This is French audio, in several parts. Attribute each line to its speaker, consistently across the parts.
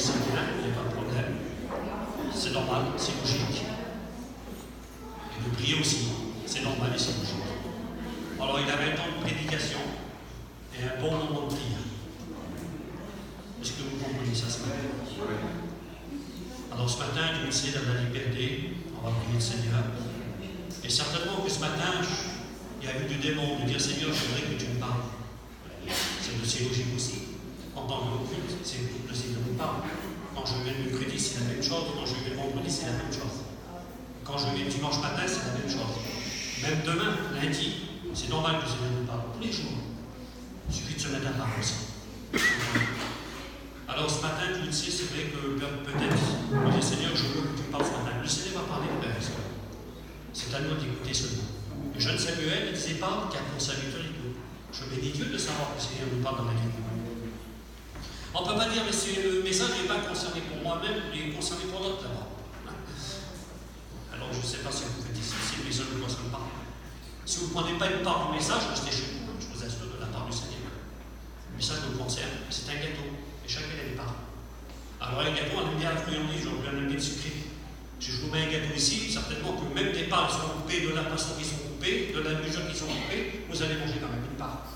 Speaker 1: c'est bien, il n'y a pas de problème. C'est normal, c'est logique. Et de prier aussi, c'est normal et c'est logique. Alors il avait un temps de prédication et un bon moment de prière. Est-ce que vous comprenez ça ce matin? Alors ce matin, Dieu sait dans la liberté, on va prier le Seigneur. Et certainement que ce matin, il y a eu du démon de dire Seigneur, je voudrais que tu me parles. C'est logique aussi. En tant que culte, c'est le Seigneur nous parle. Quand je viens le mercredi, c'est la même chose. Quand je viens le vendredi, c'est la même chose. Quand je viens le dimanche matin, c'est la même chose. Même demain, lundi, c'est normal que le Seigneur nous parle tous les jours. Il suffit de se mettre à part aussi. Alors ce matin, tu le sais, c'est vrai que peut-être, on dit Seigneur, je veux que tu me parles ce matin. Le Seigneur va parler de la raison. C'est à nous d'écouter seulement. Le jeune Samuel, il disait pas qu'à mon serviteur et tout. Je bénis Dieu de savoir que le Seigneur nous parle dans la vie. On ne peut pas dire, mais le message n'est pas concerné pour moi-même, il est concerné pour d'autres d'abord. Alors je ne sais pas si vous faites ici, si le message ne vous concerne pas. Si vous ne prenez pas une part du message, restez chez vous. Je vous assure de la part du Seigneur. Le message nous concerne, c'est un gâteau. Et chacun a des parts. Alors un gâteau, on aime bien le friandise, on aime bien le sucré. Si je vous mets un gâteau ici, certainement que même des parts sont coupées, de la poisson qui sont coupées, de la mesure qui sont coupées, vous allez manger quand même une part.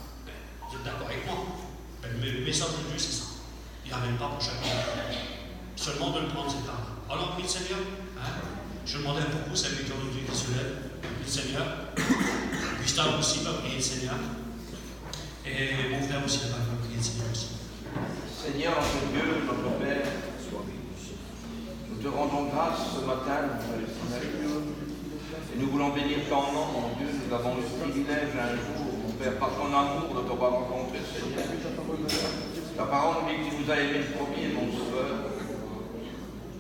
Speaker 1: Vous êtes d'accord avec moi? Le message de Dieu, c'est ça. Il n'amène pas pour chacun. Seulement de le prendre, cette part. Alors, oui, Seigneur, je demandais pour vous, serviteur de Dieu qui se lève, oui, Seigneur. Gustave aussi va prier le Seigneur. Et mon frère aussi va prier le Seigneur aussi.
Speaker 2: Seigneur, notre Dieu, notre Père, nous te rendons grâce ce matin, mon Frère Samuel, et nous voulons bénir ton nom, mon Dieu. Nous avons le privilège un jour, mon Père, par ton amour, de t'avoir rencontré, Seigneur. La parole dit que tu nous as aimés le premier, mon Sauveur.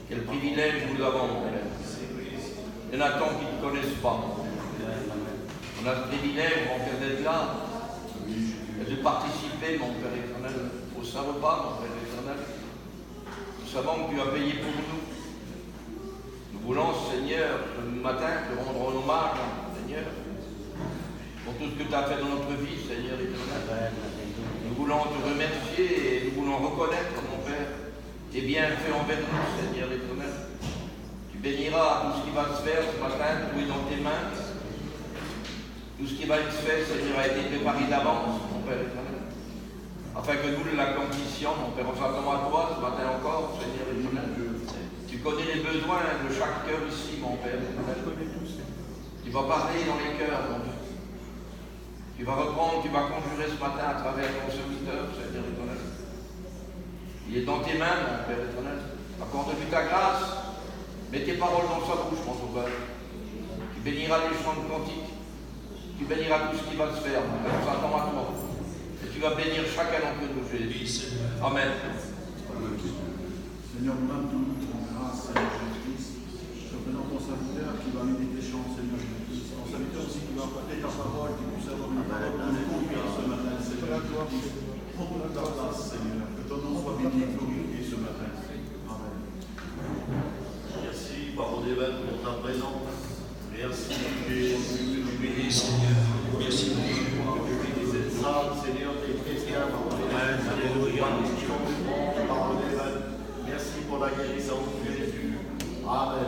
Speaker 2: Quel privilège nous avons, mon Père. Il y en a tant qui ne te connaissent pas. On a ce privilège, mon Père, d'être là et de participer, mon Père éternel, au Saint-Repas, mon Père éternel. Nous savons que tu as payé pour nous. Nous voulons, Seigneur, ce matin, te rendre hommage, Seigneur, pour tout ce que tu as fait dans notre vie, Seigneur éternel. Nous voulons te remercier et nous voulons reconnaître, mon Père, tes bienfaits envers nous, Seigneur éternel. Tu béniras tout ce qui va se faire ce matin, tout est dans tes mains. Tout ce qui va être fait, Seigneur, a été préparé d'avance, mon Père éternel. Afin que nous l'accomplissions, mon Père, on s'attend à toi ce matin encore, Seigneur éternel. Tu connais les besoins de chaque cœur ici, mon Père éternel. Tu vas parler dans les cœurs, mon Dieu. Tu vas reprendre, tu vas conjurer ce matin à travers ton serviteur, Seigneur éternel. Il est dans tes mains, mon Père éternel. Accorde-lui ta grâce. Mets tes paroles dans sa bouche, mon Sauveur. Tu béniras les chants de cantiques. Tu béniras tout ce qui va se faire, mon Père. On s'attend à toi. Et tu vas bénir chacun d'entre nous, Jésus. Amen.
Speaker 3: Seigneur, nous-mêmes, nous te rendons grâce, Seigneur Jésus-Christ. Je présente ton serviteur qui va méditer tes chants, Seigneur Jésus-Christ. Ton serviteur aussi qui va apporter ta parole, qui puisse avoir une parole pour nous conduire ce matin, Seigneur. Prends toute ta place, Seigneur. Que ton nom soit béni et glorifié ce matin. Amen.
Speaker 4: Merci, parole d'évêque, pour ta présence. Merci,
Speaker 1: Béni, Seigneur. Merci, mon Dieu.
Speaker 4: cette salle, Seigneur, des chrétiens. Alléluia. Parole d'évêque. Merci pour la guérison de Jésus. Amen.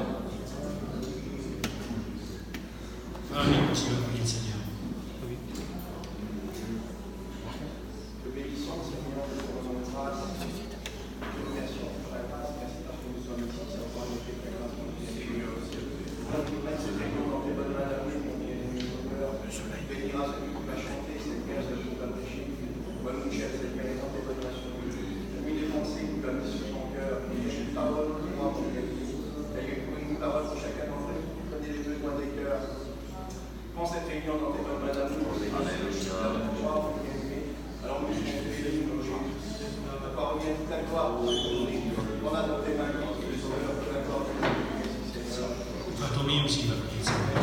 Speaker 1: Amen, merci, le Seigneur.
Speaker 5: Te bénissons, Seigneur, nous te rendons grâce. Te remercions pour la grâce. Merci parce que nous sommes ici. C'est encore une fait ta grâce. Nous nous mettons dans tes bonnes mains d'amour, mon bien-aimé Sauveur. Bénira celui qui va chanter, Seigneur, celui qui va prêcher. Moi, mon cher Seigneur, dans tes bonnes mains sur nous. Lui, les pensées que tu as mises sur son cœur. Une parole pour moi, mon bien-aimé. Seigneur, une parole pour chacun d'entre nous. Tu connais les besoins des cœurs. Prends cette réunion dans tes bonnes mains d'amour. Alors, nous, je te bénis, mon Jésus. Ta parole vient toute la gloire. On a dans tes mains, le Sauveur, toute la gloire.
Speaker 1: Tommy aussi va prier le Seigneur.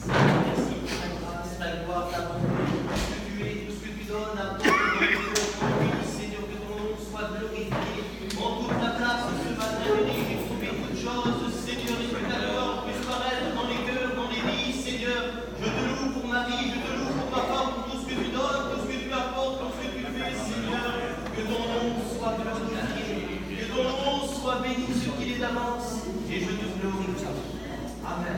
Speaker 6: Merci pour ta grâce, ta gloire, ta bonté, tout ce que tu es, tout ce que tu donnes à ton nom, Seigneur, que ton nom soit glorifié. En toute ta place ce matin, j'ai trouvé toutes choses, Seigneur, et que ta gloire puisse paraître dans les cœurs, dans les vies, Seigneur. Je te loue pour ma vie, je te loue pour ma femme, pour tout ce que tu donnes, tout ce que tu apportes, tout ce que tu fais, Seigneur. Que ton nom soit glorifié, que et je te glorifie. Amen.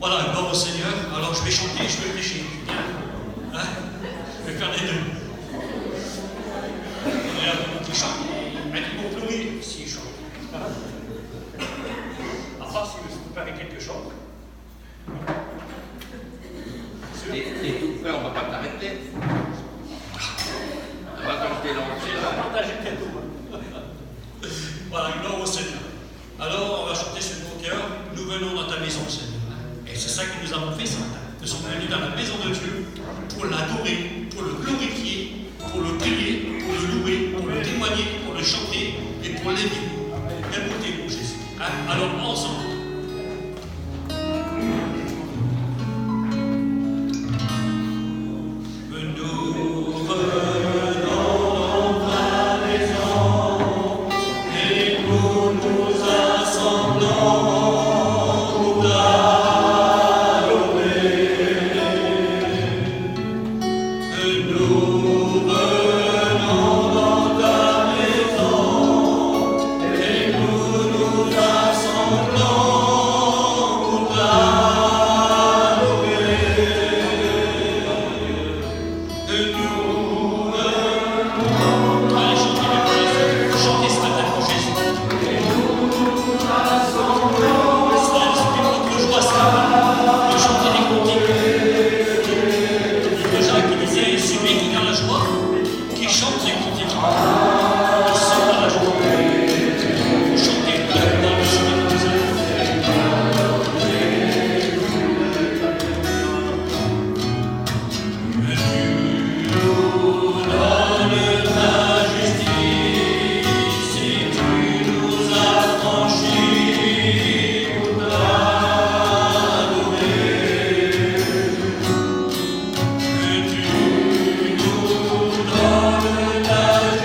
Speaker 1: Voilà, gloire au Seigneur. Alors je vais chanter et je vais prêcher. Bien. Hein? Je vais faire les deux. Il y a beaucoup qui chantent. Mais ils vont pleurer s'ils chantent. À part si vous parlez quelque chose.
Speaker 2: Et tout fait, on ne va pas t'arrêter. On va tenter l'entrée.
Speaker 1: Voilà, gloire au Seigneur. Alors, on va chanter ce mot au cœur. Nous venons dans ta maison, Seigneur. Et c'est ça que nous avons fait ce matin. Nous sommes venus dans la maison de Dieu pour l'adorer, pour le glorifier, pour le prier, pour le louer, pour le témoigner, pour le chanter et pour l'aimer. Aime-nous, mon Jésus. Hein? Alors, ensemble.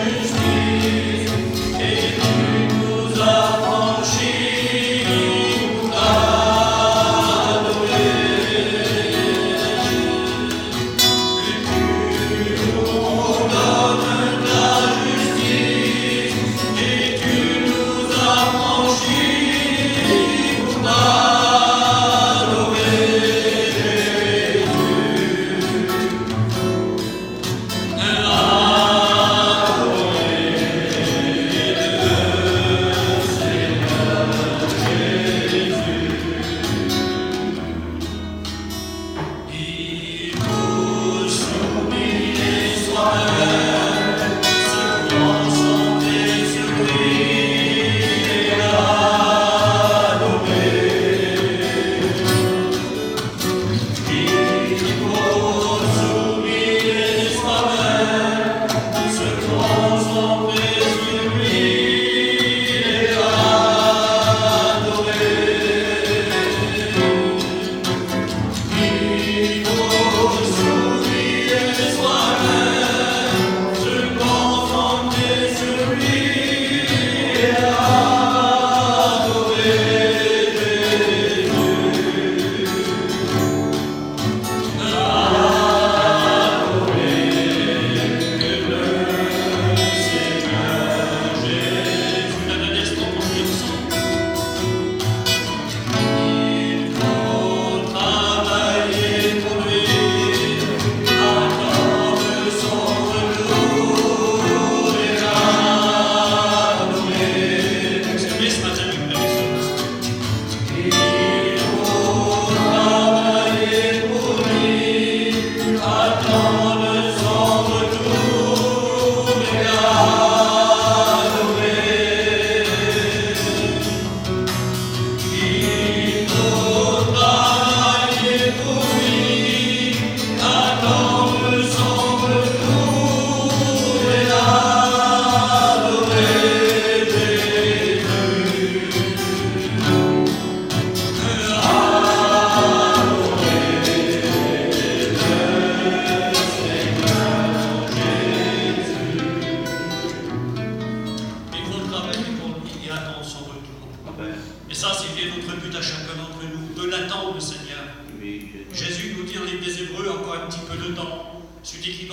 Speaker 7: Justice.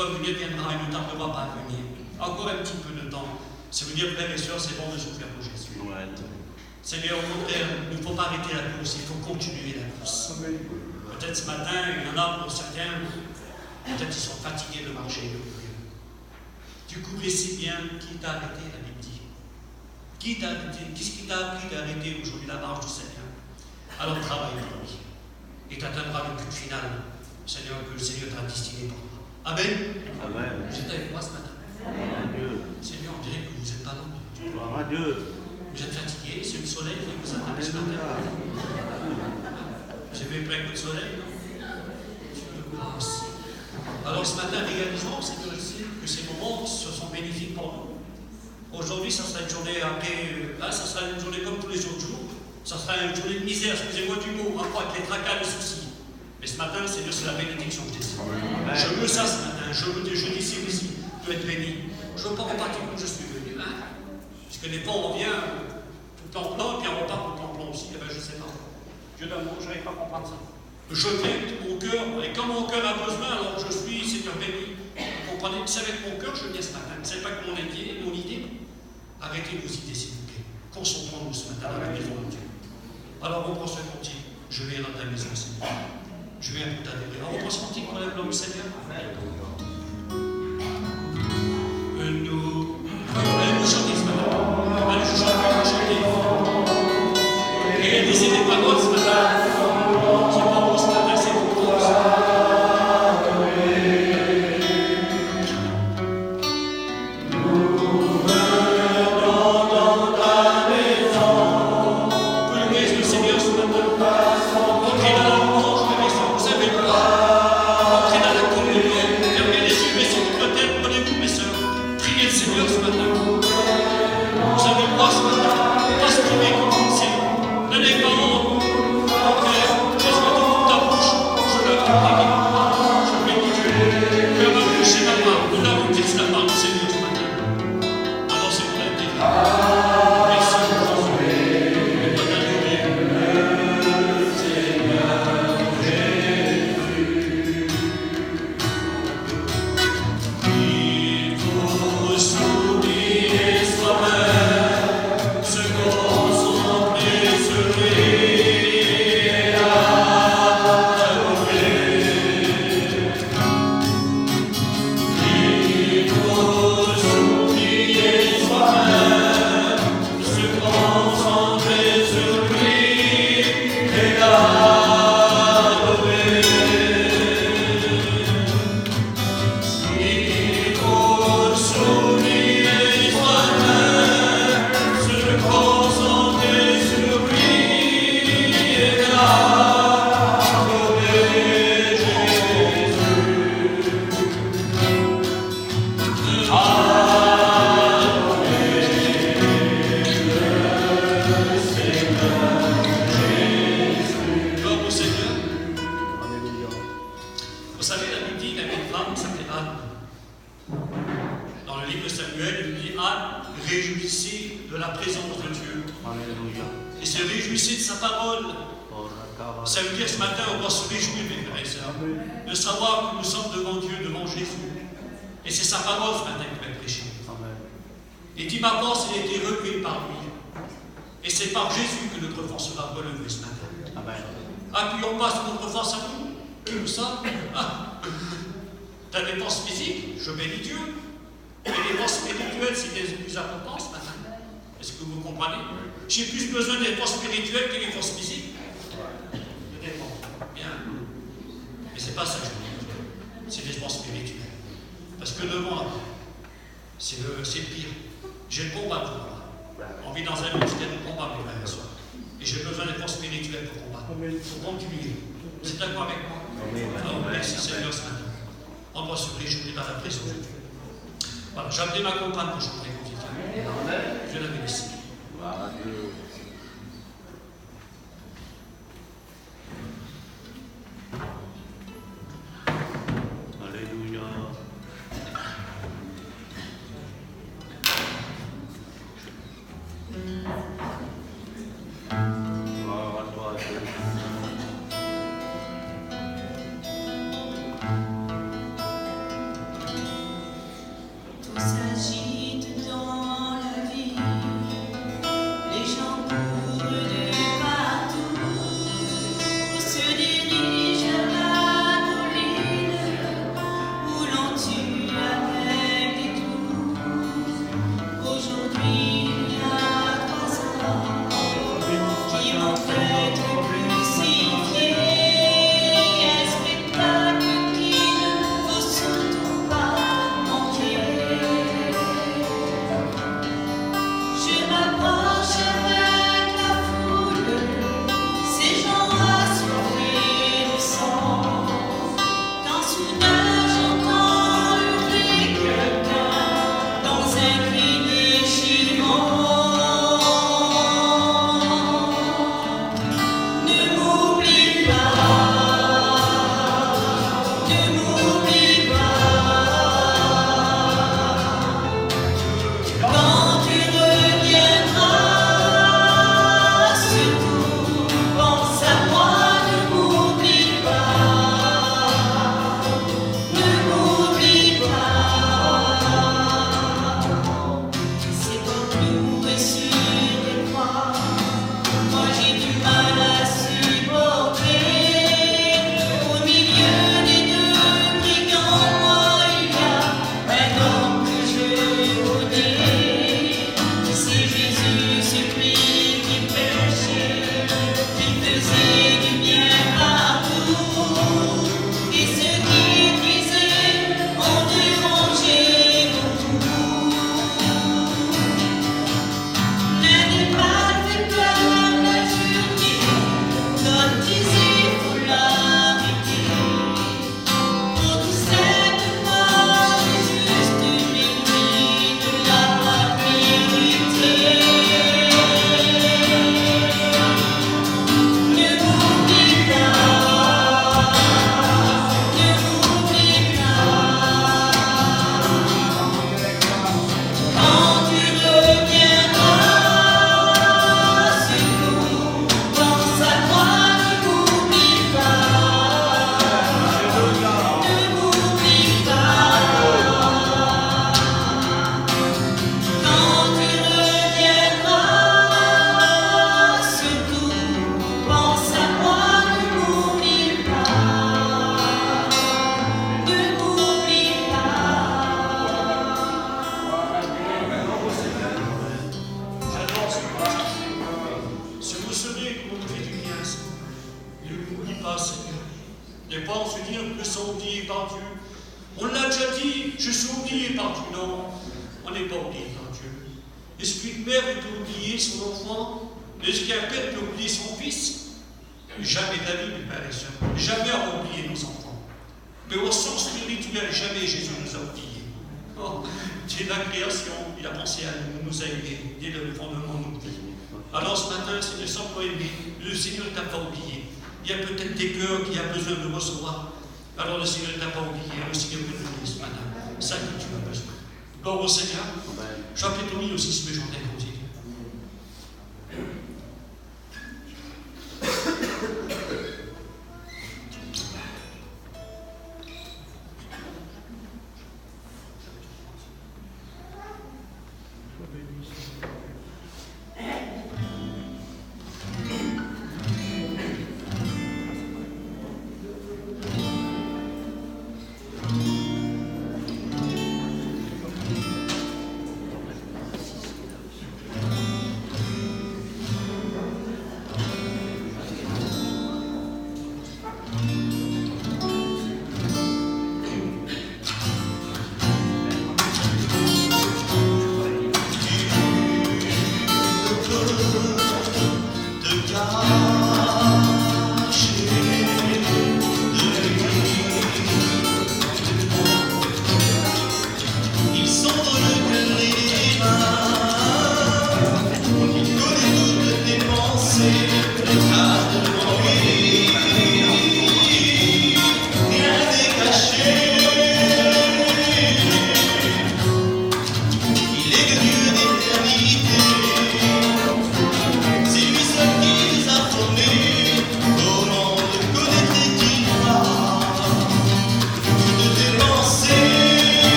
Speaker 1: doit venir viendra et ne tardera pas à venir. Encore un petit peu de temps. Ça veut dire, frères et sœurs, c'est bon de souffrir pour Jésus. Seigneur, au contraire, il ne faut pas arrêter la course, il faut continuer la course. Peut-être ce matin, il y en a pour certains, peut-être ils sont fatigués de marcher, de courir. Tu courais si bien, qui t'a arrêté, la Bible dit. Qui t'a arrêté? Qu'est-ce qui t'a appris d'arrêter aujourd'hui la marche du Seigneur? Alors travaille pour lui. Et tu atteindras le but final, Seigneur, que le Seigneur t'a destiné pour toi. Amen.
Speaker 4: Amen.
Speaker 1: Vous êtes avec moi ce matin?
Speaker 4: Dieu.
Speaker 1: Seigneur, on dirait que vous n'êtes pas là.
Speaker 4: Gloire à Dieu.
Speaker 1: Vous êtes fatigué, c'est le soleil qui vous attendez ce matin. Vous avez pris un coup de soleil, non? Dieu grâce. Alors ce matin, réalisons, Seigneur, que ces moments se sont bénéfiques pour nous. Aujourd'hui, ça sera une journée après, là, ça sera une journée comme tous les autres jours. Ça sera une journée de misère, excusez-moi du mot, avec les tracas, les soucis. Mais ce matin, Seigneur, c'est la bénédiction que je désire. Je veux ça ce matin, je désire ici de être béni. Je ne veux pas repartir comme je suis venu, hein? Parce que des fois, on vient tout en plan, et puis on repart tout en plan aussi. Eh bien, je ne sais pas. Dieu d'amour, je n'arrive pas à comprendre ça. Je viens de mon cœur, et quand mon cœur a besoin, alors je suis, Seigneur béni. Vous comprenez? C'est avec mon cœur que je viens ce matin. Ce n'est pas que mon idée. Arrêtez vos idées, s'il vous plaît. Concentrons-nous ce matin dans la maison de Dieu. Alors, reprends ce cantique. Je viens dans ta maison, Seigneur. Je viens pour t'adorer. Alors, reprends ce cantique pour la gloire du Seigneur. Allez-nous chanter ce matin. Allez-nous chanter. Réalisez les paroles ce matin. C'est pas pour ce matin, c'est pour toi. Ça veut dire ce matin, on doit se réjouir, mes frères et sœurs, de savoir que nous sommes devant Dieu, devant Jésus. Et c'est sa parole ce matin qui va prêcher. Et dit ma force, elle a été relevée par lui. Et c'est par Jésus que notre force sera relevée ce matin. Appuyons pas sur notre force à nous. Comme ça, ta dépense physique, je bénis Dieu. Mais les dépenses spirituelles, c'est les plus importantes ce matin. Est-ce que vous comprenez? J'ai plus besoin des dépenses spirituelles que des dépenses physiques. Bien. Mais c'est pas ça que je veux dire. C'est des dépenses spirituelles. Parce que devant là, c'est le pire. J'ai le combat pour moi. On vit dans un ministère de combat, mes frères et sœurs. Et j'ai besoin des forces spirituelles pour combattre. Pour continuer. Vous êtes d'accord avec moi? Alors, merci Seigneur ce matin. On doit se réjouir dans la présence de Dieu. Voilà, j'ai appelé ma compagne pour chanter comme je la bénisse.
Speaker 4: Alléluia. Gloire à toi, Dieu.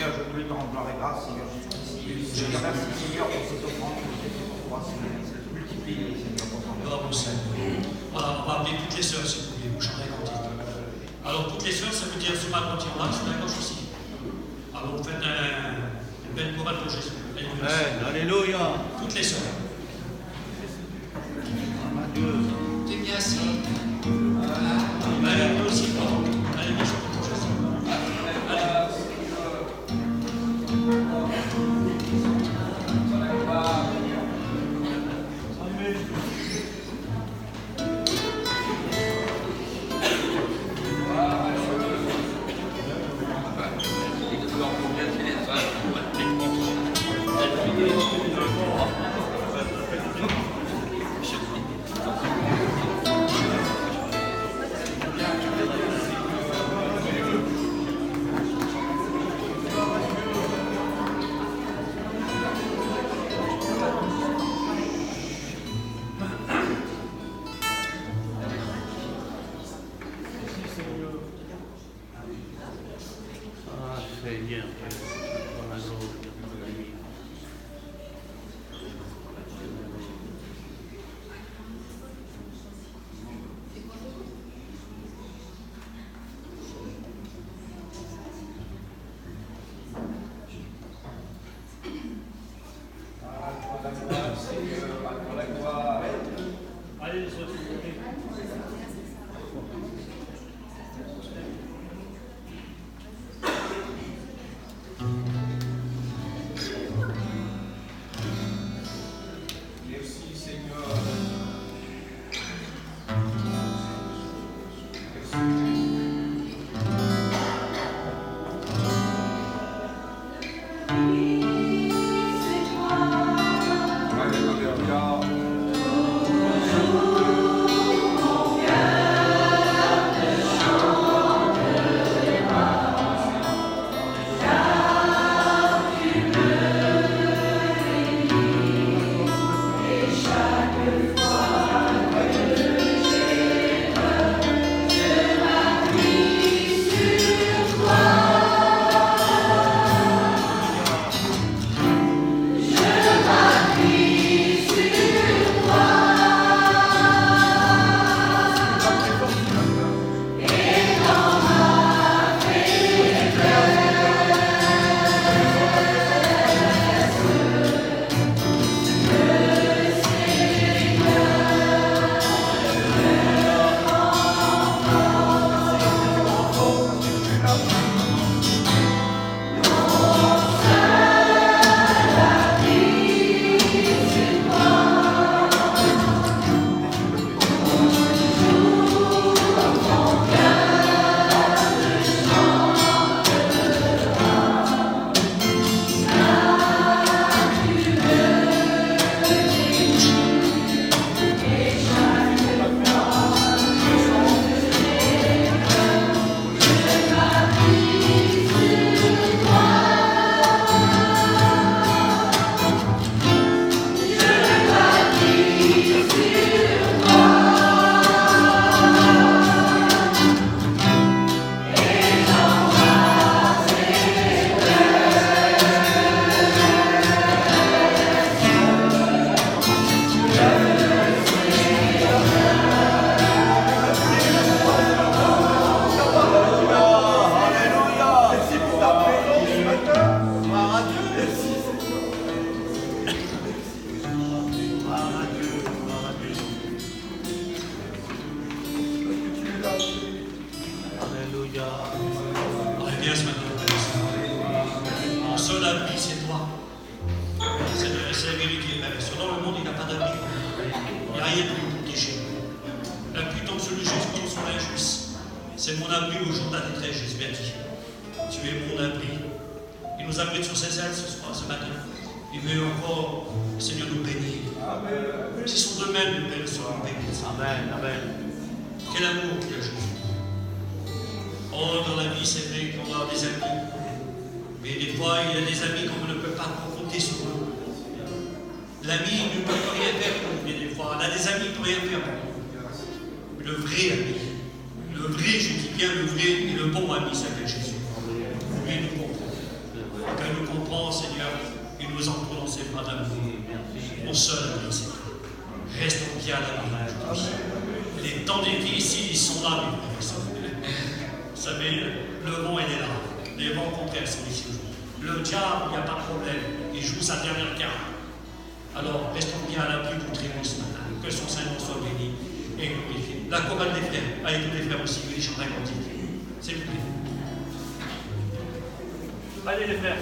Speaker 2: Seigneur, je voulais te rendre gloire et grâce, Seigneur. Je te remercie, Seigneur, pour cette offrande que tu as fait pour toi, Seigneur. Multiplie, Seigneur, pour ton nom.
Speaker 1: Gloire au Seigneur. Voilà, on va appeler toutes les sœurs, si vous voulez, vous chanterez cantique. Alors, toutes les sœurs, ça veut dire sur ma droite, sur la gauche aussi. Alors, vous faites une belle chorale pour Jésus.
Speaker 4: Alléluia.
Speaker 1: Toutes les sœurs.
Speaker 4: Dieu.
Speaker 1: T'es bien assis. Allez, nous aussi, pardon. Allez, bien chanter pour Jésus. Allez.
Speaker 4: Seigneur.
Speaker 1: Allez, les sœurs, s'il vous plaît.
Speaker 5: Merci Seigneur. Alléluia.
Speaker 1: Allez bien ce matin, mon seul abri, c'est toi. C'est la vérité. Dans le monde, il n'y a pas d'abri. Il n'y a rien de plus protégé. La pluie tombe sur le juste comme sur l'injuste. C'est mon abri au jour de la détresse, Jésus a dit. Tu es mon abri. Il nous abrite sur ses ailes ce soir, ce matin. Il veut encore, Seigneur, nous bénir. Si son domaine, nous serons bénis.
Speaker 4: Amen. Amen.
Speaker 1: Quel amour qu'il a, Jésus. Oh, dans la vie, c'est vrai qu'on a des amis. Mais des fois, il y a des amis qu'on ne peut pas compter sur eux. L'ami ne peut rien faire pour nous, mais des fois, on a des amis qui ne peuvent rien faire pour nous. Mais le vrai ami, le vrai, je dis bien le vrai et le bon ami s'appelle Jésus. Lui nous comprend. démontré pas d'amour au seul ami Seigneur. Restons bien davantage aujourd'hui. Les temps des vies ici, ils sont là, mes frères et sœurs. Vous savez, le vent, il est là. Les vents contraires sont ici aujourd'hui. Le diable, il n'y a pas de problème. Il joue sa dernière carte. Alors, restons bien à l'abri du triomphe ce matin. Que son Saint-Nom soit béni et glorifié. La chorale des frères, avec tous les frères aussi, les chants d'un cantique. S'il vous plaît. Allez les frères.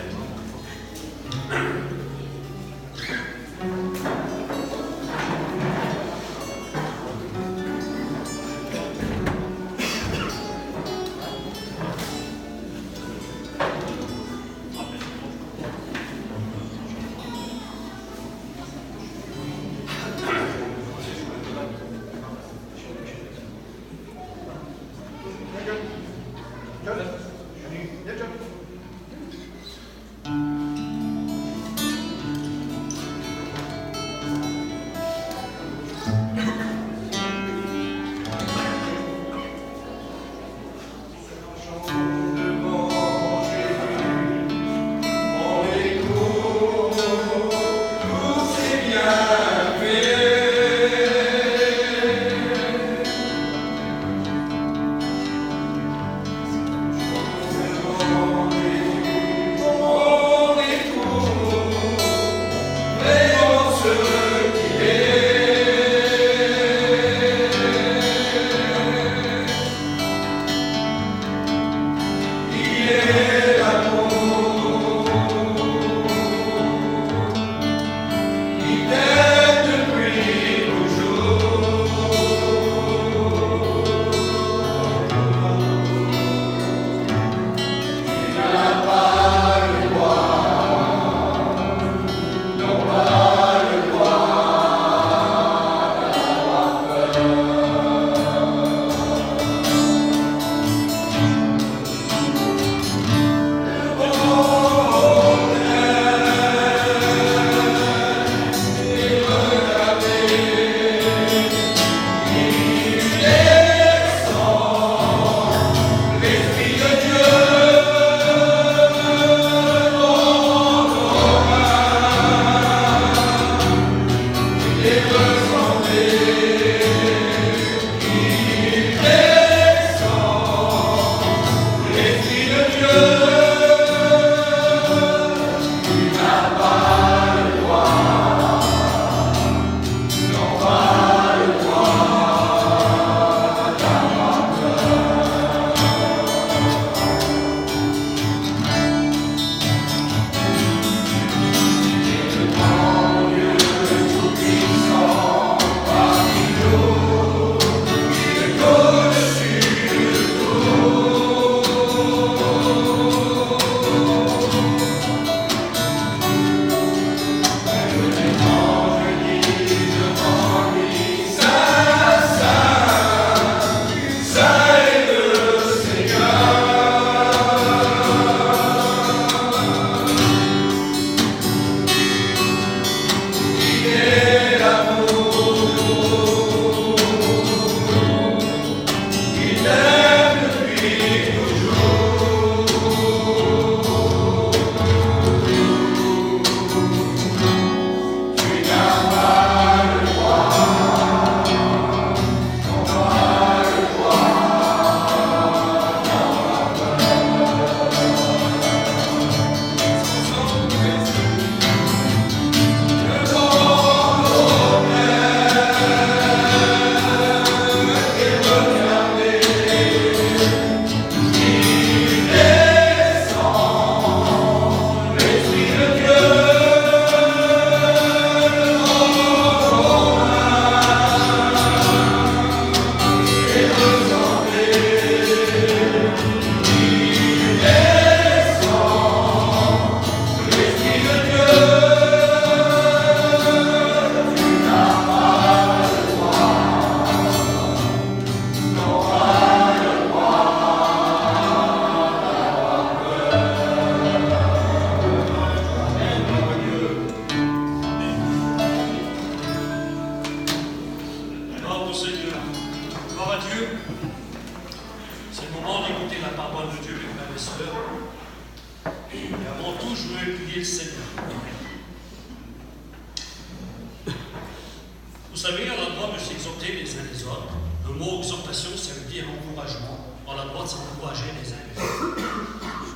Speaker 1: savez, on a le droit de s'exhorter les uns les autres. Le mot exhortation, ça veut dire encouragement. On a le droit de s'encourager les uns les autres.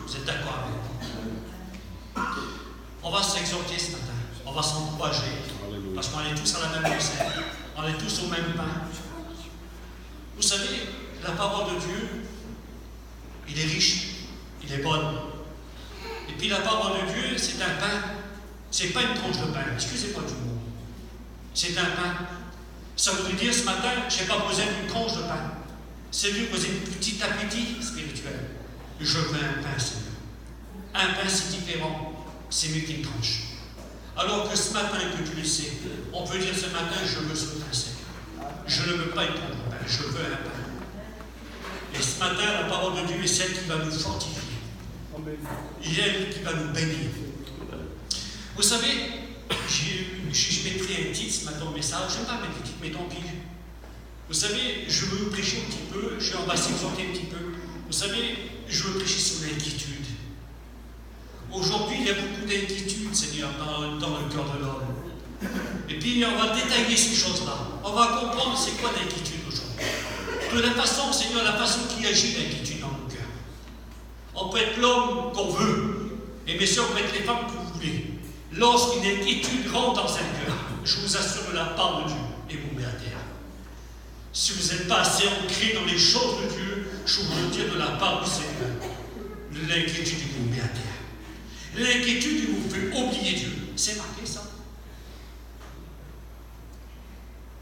Speaker 1: Vous êtes d'accord avec moi? On va s'exhorter ce matin. On va s'encourager. Parce qu'on est tous à la même recette. On est tous au même pain. Vous savez, la parole de Dieu, il est riche, il est bonne. Et puis la parole de Dieu, c'est un pain. C'est pas une tranche de pain. Excusez-moi du mot. C'est un pain. Ça voudrait dire ce matin, je n'ai pas besoin d'une tranche de pain. C'est Dieu poser un petit appétit spirituel. Je veux un pain, Seigneur. Un pain, c'est différent. C'est mieux qu'une tranche. Alors que ce matin, que tu le sais, on peut dire ce matin, je veux ce pain, Seigneur. Je ne veux pas une tranche de pain, je veux un pain. Et ce matin, la parole de Dieu est celle qui va nous fortifier. Il est elle qui va nous bénir. Vous savez, je mettrai un titre ce matin au message, je ne vais pas mettre le titre, mais tant pis. Vous savez, je veux prêcher un petit peu, on va s'exhorter un petit peu. Vous savez, je veux prêcher sur l'inquiétude. Aujourd'hui, il y a beaucoup d'inquiétudes, Seigneur, dans le cœur de l'homme. Et puis, on va détailler ces choses-là. On va comprendre c'est quoi l'inquiétude aujourd'hui. De la façon, Seigneur, la façon qui agit l'inquiétude dans nos cœurs. On peut être l'homme qu'on veut, et bien sûr, on peut être les femmes que vous voulez. Lorsqu'une inquiétude rentre dans un cœur, je vous assure de la part de Dieu, et vous met à terre. Si vous n'êtes pas assez ancré dans les choses de Dieu, je vous le dis de la part du Seigneur, l'inquiétude vous met à terre. L'inquiétude vous fait oublier Dieu. C'est marqué ça?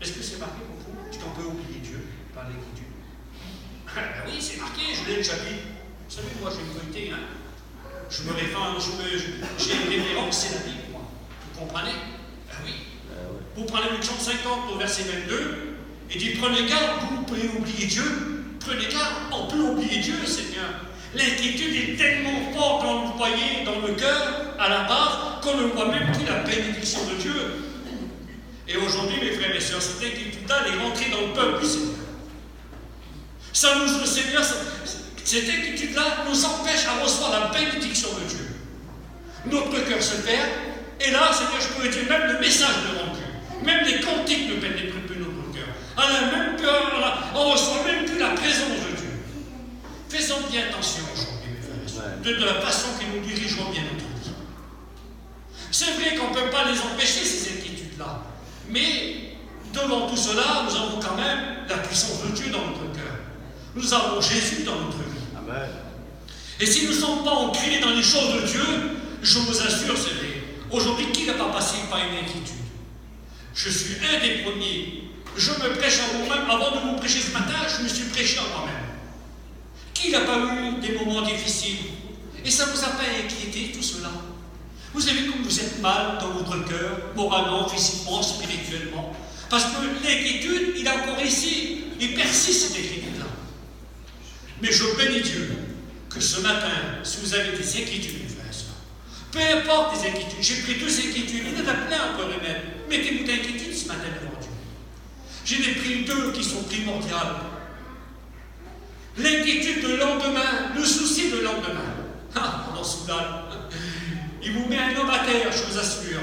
Speaker 1: Est-ce que c'est marqué pour vous? Est-ce qu'on peut oublier Dieu par l'inquiétude? Ben oui, c'est marqué, je l'ai déjà dit. Vous savez, moi j'ai une vérité, hein? Je me réfère, j'ai une référence, c'est la Bible, moi. Vous comprenez? Ben oui. Vous prenez le psaume 50 au verset 22, et dit prenez garde, vous pouvez oublier Dieu. Prenez garde, on peut oublier Dieu, Seigneur. L'inquiétude est tellement forte dans le foyer, dans le cœur, à la base, qu'on ne voit même plus la bénédiction de Dieu. Et aujourd'hui, mes frères et sœurs, cette inquiétude-là est rentrée dans le peuple du Seigneur. Ça nous, le Seigneur, cette inquiétude-là nous empêche à recevoir la bénédiction de Dieu. Notre cœur se perd, et là, Seigneur, je pourrais dire, même le message ne rentre plus. Même les cantiques ne pénètrent plus notre cœur. On a même peur, on ne reçoit même plus la présence de Dieu. Faisons bien attention aujourd'hui, mes frères et sœurs, de la façon que nous dirigeons bien notre vie. C'est vrai qu'on ne peut pas les empêcher, ces inquiétudes-là. Mais, devant tout cela, nous avons quand même la puissance de Dieu dans notre cœur. Nous avons Jésus dans notre vie.
Speaker 4: Amen.
Speaker 1: Et si nous ne sommes pas ancrés dans les choses de Dieu, je vous assure, c'est vrai. Aujourd'hui, qui n'a pas passé par une inquiétude? Je suis un des premiers. Je me prêche à moi-même. Avant de vous prêcher ce matin, je me suis prêché à moi-même. Qui n'a pas eu des moments difficiles? Et ça ne vous a pas inquiété, tout cela? Vous avez comme vous êtes mal dans votre cœur, moralement, physiquement, spirituellement. Parce que l'inquiétude, il est encore ici. Il persiste, cette inquiétude-là. Mais je bénis Dieu que ce matin, si vous avez des inquiétudes, mes frères et sœurs, peu importe les inquiétudes, j'ai pris 2 inquiétudes, il y en a plein encore eux-mêmes. Mettez-vous d'inquiétude ce matin devant Dieu. J'en ai pris 2 qui sont primordiales. L'inquiétude de lendemain, le souci de lendemain. Ah, on en soulage. Il vous met un homme à terre, je vous assure.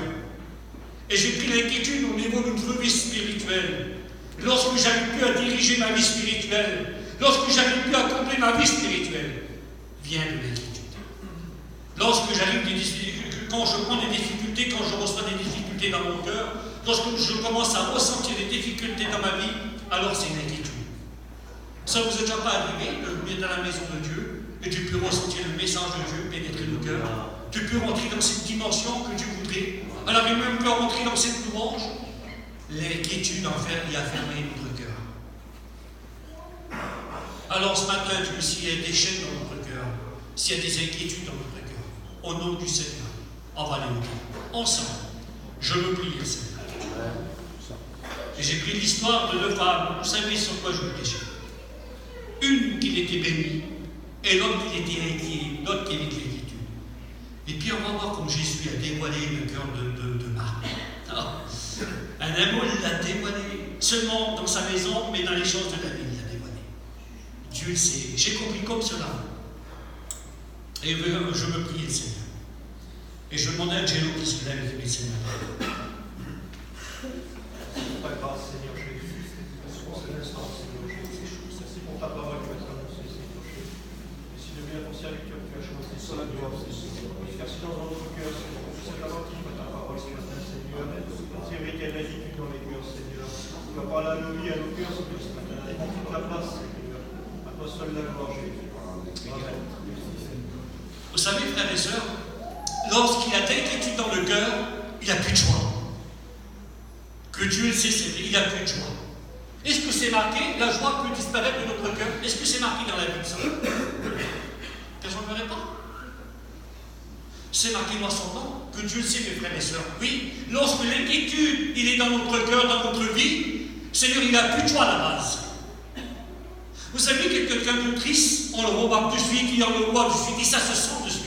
Speaker 1: Et j'ai pris l'inquiétude au niveau de notre vie spirituelle. Lorsque j'arrive plus à diriger ma vie spirituelle, lorsque j'arrive plus à accomplir ma vie spirituelle, vient de l'inquiétude. Lorsque j'arrive quand je prends des difficultés, quand je reçois des difficultés dans mon cœur, lorsque je commence à ressentir des difficultés dans ma vie, alors c'est une inquiétude. Ça ne vous est déjà pas arrivé de venir dans la maison de Dieu et tu peux ressentir le message de Dieu pénétrer nos cœurs. Tu peux rentrer dans cette dimension que Dieu voudrait. Alors il même peut rentrer dans cette louange. L'inquiétude en fait y a fermé notre cœur. Alors ce matin, Dieu, s'il y a des chaînes dans notre cœur, s'il y a des inquiétudes dans notre cœur, au nom du Seigneur, on va les ôter. Ensemble, je veux prier le Seigneur. Et j'ai pris l'histoire de 2 femmes. Vous savez sur quoi je veux prêcher. Une qui était bénie, et l'autre qui était inquiet, l'autre qui avait de l'inquiétude. Et puis on va voir comme Jésus a dévoilé le cœur de Marie. Un amour, il l'a dévoilé, seulement dans sa maison, mais dans les choses de la vie, il l'a dévoilé. Dieu le sait. J'ai compris comme cela. Et je veux prier le Seigneur. Et je demande à Angelo qui se lève et qui met le Seigneur.
Speaker 5: Pas grâce, soit la gloire, Seigneur. Merci dans notre cœur, Seigneur, pour cette attentif à ta parole ce matin, Seigneur. C'est vrai qu'elle agit dans les cœurs, Seigneur. Tu vas parler à nos vies, à nos cœurs, Seigneur, ce matin. Et prends toute la place, Seigneur. À toi seul la gloire, Jésus. Amen.
Speaker 1: Vous savez, frères et sœurs, lorsqu'il a d'inquiétude dans le cœur, il n'a plus de joie. Que Dieu le sait, c'est vrai, il n'a plus de joie. Est-ce que c'est marqué, la joie peut disparaître de notre cœur? Est-ce que c'est marqué dans la Bible, ça? Personne ne me répond. C'est marqué noir sur blanc, que Dieu le sait, mes frères et sœurs. Oui, lorsque l'inquiétude, il est dans notre cœur, dans notre vie, Seigneur, il n'a plus de joie à la base. Vous savez, quelqu'un de triste, on le remarque de suite, il en le voit de suite, et ça se sent de suite.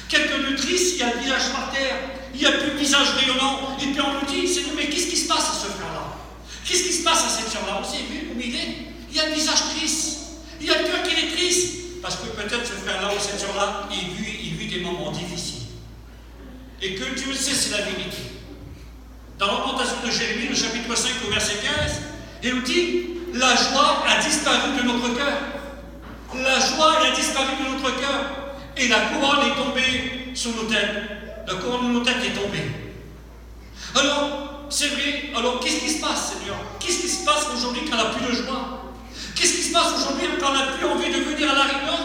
Speaker 1: Quelqu'un de triste, il a le visage par terre, il n'y a plus de visage rayonnant, et puis on nous dit, Seigneur, mais qu'est-ce qui se passe à ce frère-là? Qu'est-ce qui se passe à cette sœur-là? Vous avez vu où il est? Il a le visage triste, il a le cœur qui est triste, parce que peut-être ce frère-là ou cette sœur-là, il vit des moments difficiles. Et que Dieu le sait, c'est la vérité. Dans l'Lamentation de Jérémie, le chapitre 5, au verset 15, il nous dit, la joie a disparu de notre cœur. La joie a disparu de notre cœur. Et la couronne est tombée sur nos têtes. La couronne de nos têtes est tombée. Alors, c'est vrai. Alors, qu'est-ce qui se passe, Seigneur? Qu'est-ce qui se passe aujourd'hui quand on n'a plus de joie? Qu'est-ce qui se passe aujourd'hui quand on n'a plus envie de venir à la réunion?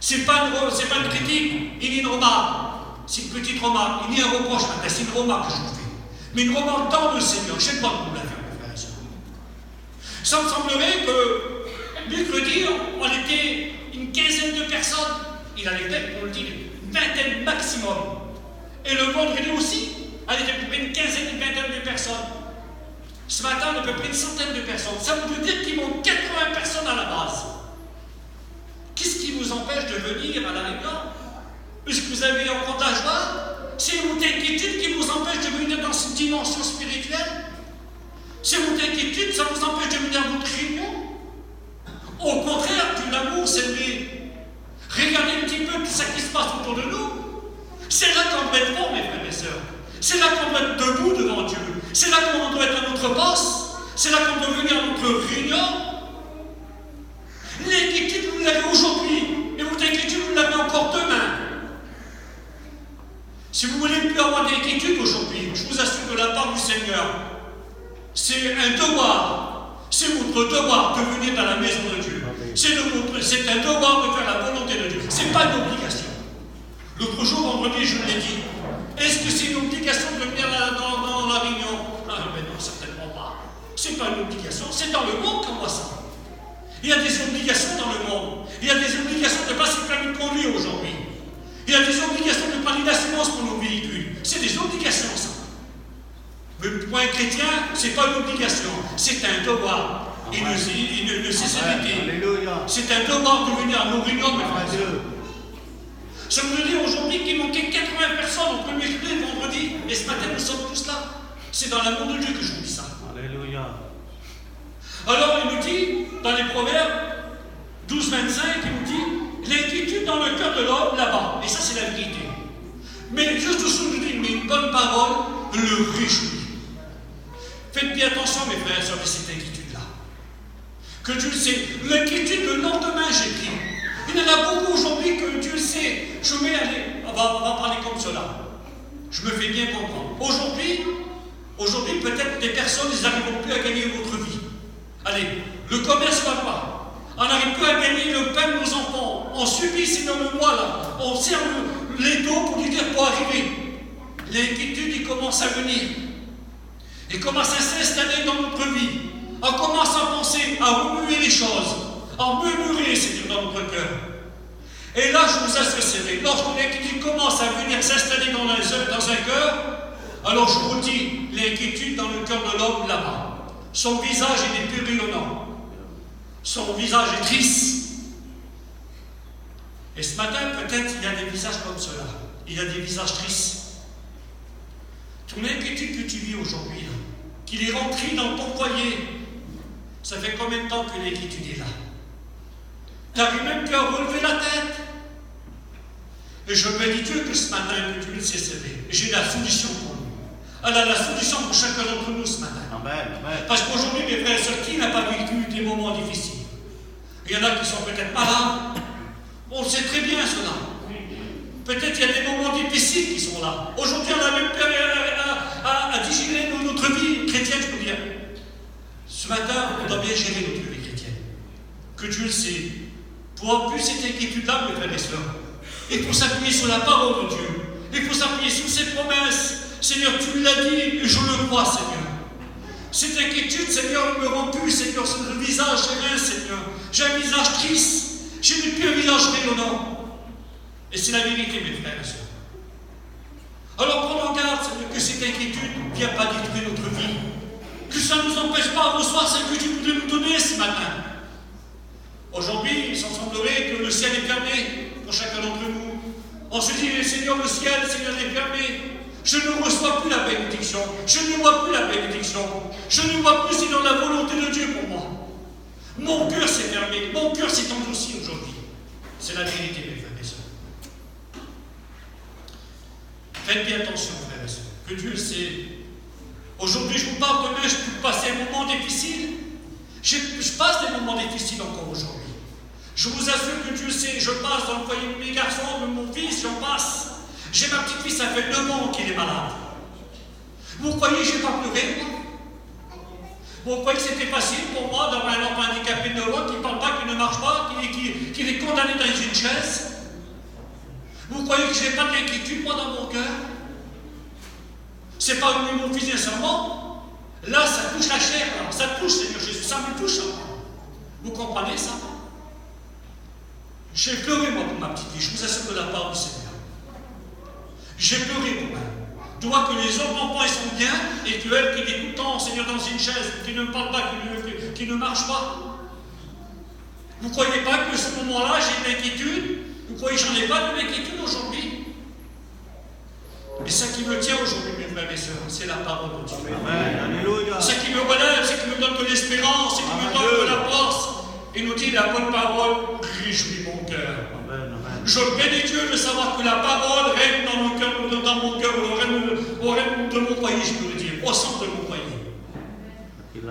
Speaker 1: C'est pas une critique, ni une remarque. C'est une petite remarque, ni un reproche, c'est une remarque que je vous fais. Mais une remarque dans le Seigneur. Je ne sais pas comment la faire, mes frères et sœurs. Ça me semblerait que, mercredi, on était une quinzaine de personnes. Il allait peut-être, on le dit, une vingtaine maximum. Et le vendredi aussi, on était à peu près une quinzaine, une vingtaine de personnes. Ce matin, on est à peu près une centaine de personnes. Ça veut dire qu'il manque 80 personnes à la base. Qu'est-ce qui vous empêche de venir à la réunion? Est-ce que vous avez encore de la joie? C'est votre inquiétude qui vous empêche de venir dans cette dimension spirituelle? C'est votre inquiétude, ça vous empêche de venir à votre réunion? Au contraire, de l'amour, c'est vrai. Regardez un petit peu ce qui se passe autour de nous. C'est là qu'on doit être fort, mes frères et sœurs. C'est là qu'on doit être debout devant Dieu. C'est là qu'on doit être à notre poste. C'est là qu'on doit venir à notre réunion. L'inquiétude, vous l'avez aujourd'hui. Et votre inquiétude, vous l'avez encore demain. Si vous voulez plus avoir d'inquiétude aujourd'hui, je vous assure de la part du Seigneur, c'est un devoir. C'est votre devoir de venir dans la maison de Dieu. C'est un devoir de faire la volonté de Dieu. Ce n'est pas une obligation. L'autre jour, vendredi, je l'ai dit. Est-ce que c'est une obligation de venir dans la réunion? Ah, mais non, certainement pas. Ce n'est pas une obligation. C'est dans le monde qu'on voit ça. Il y a des obligations dans le monde. Il y a des obligations de passer le permis de conduire aujourd'hui. Il y a des obligations de prendre une assurance pour nos véhicules. C'est des obligations, ça. Mais pour un chrétien, ce n'est pas une obligation. C'est un devoir. Une nécessité. C'est un devoir de venir à nos réunions, mes frères. Ça veut dire aujourd'hui qu'il manquait 80 personnes entre mercredi et vendredi. Et ce matin, nous sommes tous là. C'est dans l'amour de Dieu que je vous dis ça.
Speaker 3: Alléluia.
Speaker 1: Alors, il nous dit, dans les Proverbes 12, 25, il nous dit, l'inquiétude dans le cœur de l'homme là-bas. Et ça, c'est la vérité. Mais juste dessous, nous dit, mais une bonne parole le réjouit. Faites bien attention, mes frères, sur cette inquiétude-là. Que Dieu le sait. L'inquiétude, le lendemain, j'ai pris. Il y en a beaucoup aujourd'hui que Dieu le sait. Je vais aller, on va parler comme cela. Je me fais bien comprendre. Aujourd'hui, peut-être des personnes, ils n'arriveront plus à gagner votre vie. Allez, le commerce va pas. On n'arrive plus à gagner le pain de nos enfants. On subit, c'est dans le mois là. On serre les dos pour lui dire pour arriver. L'inquiétude, il commence à venir. Il commence à s'installer dans notre vie. On commence à penser, à remuer les choses, à murmurer, c'est-à-dire dans notre cœur. Et là, je vous assure, c'est vrai, lorsque l'inquiétude commence à venir s'installer dans un cœur, alors je vous dis, l'inquiétude dans le cœur de l'homme là-bas. Son visage, il n'est plus rayonnant. Son visage est triste. Et ce matin, peut-être, il y a des visages comme cela. Il y a des visages tristes. Ton inquiétude que tu vis aujourd'hui, qu'il est rentré dans ton foyer, ça fait combien de temps que l'inquiétude est là? Tu n'arrives même plus à relever la tête. Et je bénis Dieu que ce matin, que tu le sais, c'est vrai. J'ai la solution pour nous. Elle a la solution pour chacun d'entre nous ce matin.
Speaker 3: Amen.
Speaker 1: Parce qu'aujourd'hui, mes frères et sœurs, qui n'a pas vécu des moments difficiles? Il y en a qui sont peut-être malades. On le sait très bien cela. Peut-être qu'il y a des moments difficiles qui sont là. Aujourd'hui, on a même à digérer notre vie chrétienne, je peux dire. Ce matin, on doit bien gérer notre vie chrétienne. Que Dieu le sait. Pour avoir plus cette inquiétude-là, mes frères et sœurs, il faut s'appuyer sur la parole de Dieu. Il faut s'appuyer sur ses promesses. Seigneur, tu l'as dit, et je le crois, Seigneur. Cette inquiétude, Seigneur, me rend plus, Seigneur, sur le visage serein, Seigneur. J'ai un visage triste. Je n'ai plus un visage rayonnant. Et c'est la vérité, mes frères et sœurs. Alors prenons garde, Seigneur, que cette inquiétude ne vienne pas détruire notre vie. Que ça ne nous empêche pas de recevoir ce que tu voudrais nous donner ce matin. Aujourd'hui, il semblerait que le ciel est fermé pour chacun d'entre nous. On se dit, Seigneur, le ciel, Seigneur, est fermé. Je ne reçois plus la bénédiction. Je ne vois plus la bénédiction. Je ne vois plus, Seigneur, la volonté de Dieu pour moi. Mon cœur s'est fermé. Mon cœur s'est endurci aujourd'hui. C'est la vérité, mes frères et sœurs. Faites bien attention, frères et sœurs, que Dieu sait. Aujourd'hui, je vous parle demain, je peux passer un moment difficile. Je passe des moments difficiles encore aujourd'hui. Je vous assure que Dieu sait, je passe dans le foyer de mes garçons, de mon fils, j'en passe. J'ai ma petite fille, ça fait 9 ans qu'il est malade. Vous croyez que je n'ai pas pleuré, moi? Vous croyez que c'était facile pour moi d'avoir un enfant handicapé de 9 ans qui ne parle pas, qui ne marche pas, qui est condamné dans une chaise? Vous croyez que je n'ai pas d'inquiétude, moi, dans mon cœur? C'est pas mon fils nécessairement. Là, ça touche la chair, là. Ça touche, Seigneur Jésus, ça me touche. Vous comprenez ça? J'ai pleuré, moi, pour ma petite fille, je vous assure de la part du Seigneur. J'ai pleuré pour elle. Je vois que les autres enfants, ils sont bien, et qu'elle qui est tout le temps, Seigneur, dans une chaise, qui ne parle pas, qui ne marche pas. Vous ne croyez pas que ce moment-là, j'ai de l'inquiétude? Vous croyez que j'en ai pas de l'inquiétude aujourd'hui? Mais ce qui me tient aujourd'hui, mes frères et sœurs, c'est la parole de Dieu. Amen. Ce qui me relève, ce qui me donne de l'espérance, ce qui me donne de la force. Il nous dit la bonne parole réjouit mon cœur. Je bénis Dieu de savoir que la parole règne dans mon cœur, au règne de mon foyer, je peux le dire, au centre de mon foyer.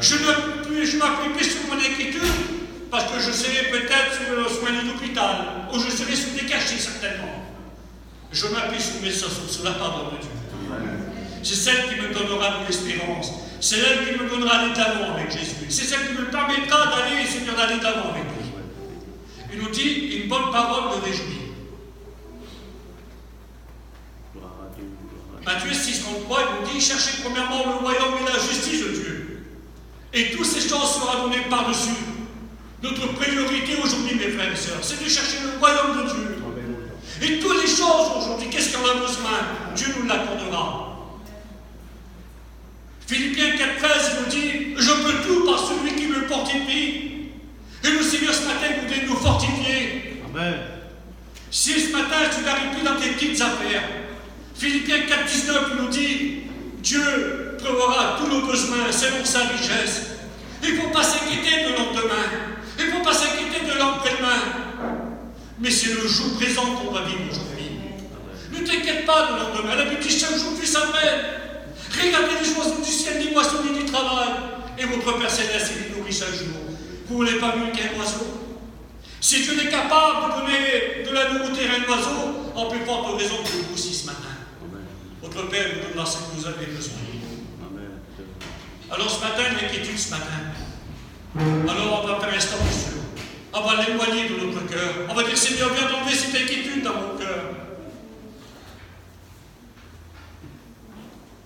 Speaker 1: Je m'appuie plus sur mon inquiétude, parce que je serai peut-être sur un lit d'hôpital, ou je serai sous des cachets certainement. Je m'appuie sur la parole de Dieu. C'est celle qui me donnera de l'espérance. C'est elle qui me donnera les talons avec Jésus. C'est celle qui me permettra d'aller, Seigneur, d'aller d'avant avec lui. Il nous dit, une bonne parole me réjouit. Matthieu 6,33, il nous dit, cherchez premièrement le royaume et la justice de Dieu. Et toutes ces choses seront données par-dessus. Notre priorité aujourd'hui, mes frères et sœurs, c'est de chercher le royaume de Dieu. Et toutes les choses aujourd'hui, qu'est-ce qu'on a besoin? Dieu nous l'accordera. Philippiens 4,13, il nous dit, je peux tout par celui qui me fortifie. Et le Seigneur ce matin voudrait nous fortifier. Amen. Si ce matin tu n'arrives plus dans tes petites affaires, Philippiens 4,19 nous dit, Dieu prévoira tous nos besoins selon sa richesse. Il ne faut pas s'inquiéter de lendemain. Il ne faut pas s'inquiéter de l'après-demain. Mais c'est le jour présent qu'on va vivre aujourd'hui. Ne t'inquiète pas de lendemain. La Bible dit chaque jour plus sa peine. Regardez les oiseaux du ciel, ni moissons ni du travail. Et votre Père Céleste, il les nourrit chaque jour. Vous ne voulez pas mieux qu'un oiseau? Si Dieu est capable de donner de la nourriture à un oiseau, en plus forte raison que vous aussi ce matin. Votre Père vous donnera ce que vous avez besoin. Alors ce matin, l'inquiétude ce matin. Alors on va faire un stop dessus. On va l'éloigner de notre cœur. On va dire, Seigneur, viens d'enlever cette inquiétude dans mon cœur.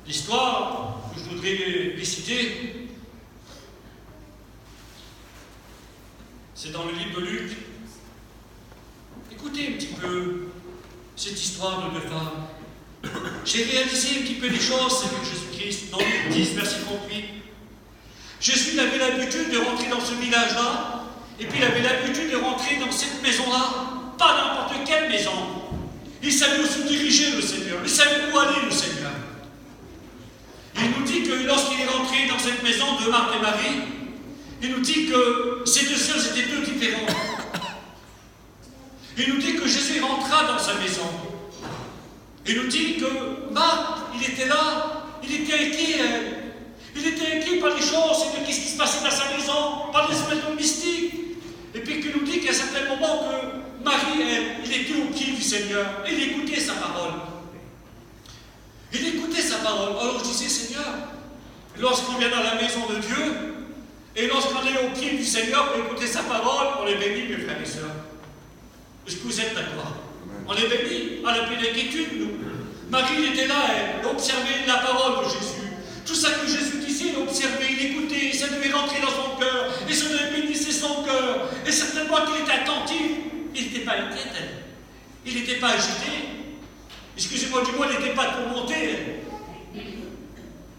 Speaker 1: L'histoire que je voudrais les citer, c'est dans le livre de Luc. Écoutez un petit peu cette histoire de deux femmes. J'ai réalisé un petit peu les choses avec Jésus-Christ dans Luc 10, verset 38. Jésus avait l'habitude de rentrer dans ce village-là, et puis il avait l'habitude de rentrer dans cette maison-là, pas n'importe quelle maison. Il savait où se diriger, le Seigneur. Il savait où aller, le Seigneur. Il nous dit que lorsqu'il est rentré dans cette maison de Marthe et Marie, il nous dit que ces deux sœurs étaient deux différentes. Il nous dit que Jésus rentra dans sa maison. Il nous dit que Marthe, il était là, il était inquiet. Il était inquiet par les choses, et de ce qui se passait dans sa maison, par les événements mystiques. Et puis qu'il nous dit qu'à un certain moment Marie, elle, il était au pied du Seigneur. Il écoutait sa parole. Il écoutait sa parole. Alors je disais, Seigneur, lorsqu'on vient dans la maison de Dieu, et lorsqu'on est au pied du Seigneur pour écouter sa parole, on est béni, mes frères et sœurs. Est-ce que vous êtes d'accord? On est béni. On n'a plus d'inquiétude, nous. Marie, il était là, elle observait la parole de Jésus. Tout ça que Jésus disait, il observait, il écoutait, ça devait rentrer dans son cœur, et ça devait bénir son cœur. Et certainement qu'il était attentif. Il n'était pas inquiet, elle. Il n'était pas agité. Excusez-moi du mot, il n'était pas tourmenté.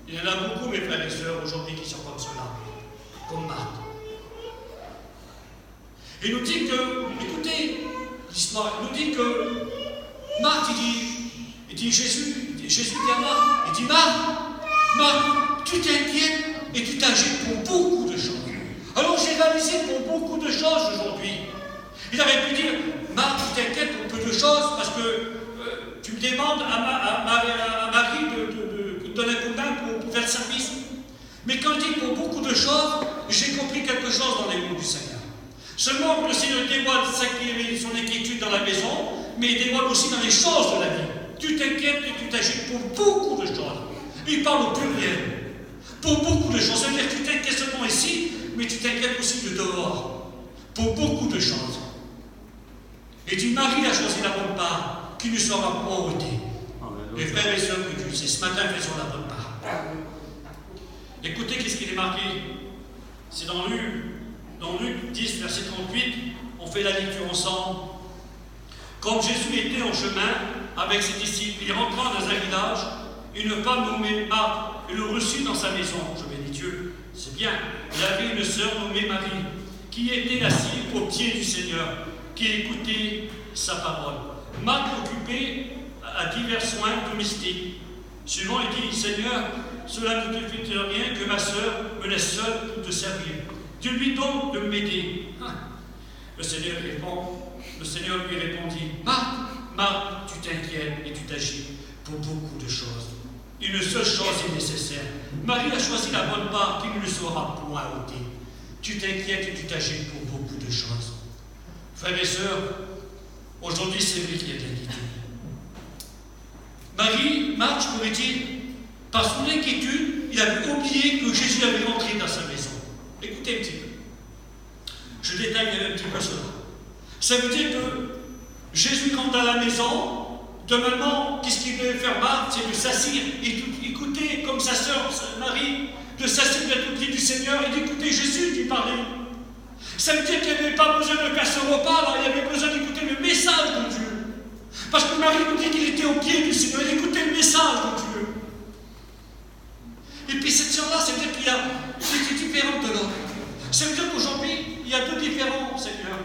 Speaker 1: Il y en a beaucoup, mes frères et sœurs, aujourd'hui, qui sont comme cela, comme Marthe. Il nous dit que, écoutez, l'histoire, il nous dit que Marthe, il dit Jésus dit à Marthe, il dit Marthe, tu t'inquiètes et tu t'agites pour beaucoup de choses. Alors j'ai réalisé pour beaucoup de choses aujourd'hui. Il aurait pu dire, Marthe, tu t'inquiètes pour peu de choses parce que tu me demandes à Marie de donner un coup de main pour faire le service. Mais quand il dit pour beaucoup de choses, j'ai compris quelque chose dans les mots du Seigneur. Seulement que le Seigneur dévoile son inquiétude dans la maison, mais il dévoile aussi dans les choses de la vie. Tu t'inquiètes et tu t'agites pour beaucoup de choses. Il parle au pluriel. Pour beaucoup de choses. Ça veut dire que tu t'inquiètes seulement ici, mais tu t'inquiètes aussi de dehors. Pour beaucoup de choses. Et dit, Marie a choisi la bonne part, qui ne sera pas ôtée. Les frères et sœurs que Dieu sait, ce matin, faisons la bonne part. Écoutez, qu'est-ce qu'il est marqué? C'est dans Luc 10, verset 38, on fait la lecture ensemble. Comme Jésus était en chemin avec ses disciples, il rentra dans un village, une femme nommée Marthe, et le reçut dans sa maison. Je bénis Dieu, c'est bien. Il avait une sœur nommée Marie, qui était assise au pied du Seigneur, qui écoutait sa parole. Marthe occupée à divers soins domestiques. Suivant, il dit, Seigneur, cela ne te fait rien que ma sœur me laisse seule pour te servir. Dis-lui donc de m'aider. Le Seigneur lui répondit, Marthe, tu t'inquiètes et tu t'agis pour beaucoup de choses. Une seule chose est nécessaire. Marie a choisi la bonne part qui ne le sera point ôtée. Tu t'inquiètes et tu t'agis pour beaucoup de choses. Frères et sœurs, aujourd'hui c'est lui qui est inquiété. Marthe, je pourrais dire, par son inquiétude, il avait oublié que Jésus avait rentré dans sa maison. Écoutez un petit peu. Je détaille un petit peu cela. Ça veut dire que Jésus rentre dans la maison, normalement, qu'est-ce qu'il devait faire Marthe? C'est de s'assire et écouter comme sa sœur Marie, de s'assire à tout pied du Seigneur et d'écouter Jésus lui parler. Ça veut dire qu'il n'y avait pas besoin de faire ce repas, là, il y avait besoin d'écouter le message de Dieu. Parce que Marie nous dit qu'il était au pied du Seigneur, il écoutait le message de Dieu. Et puis cette sœur-là, ça veut dire qu'il y a c'était différent de l'autre. Ça veut dire qu'aujourd'hui, il y a deux différents Seigneurs.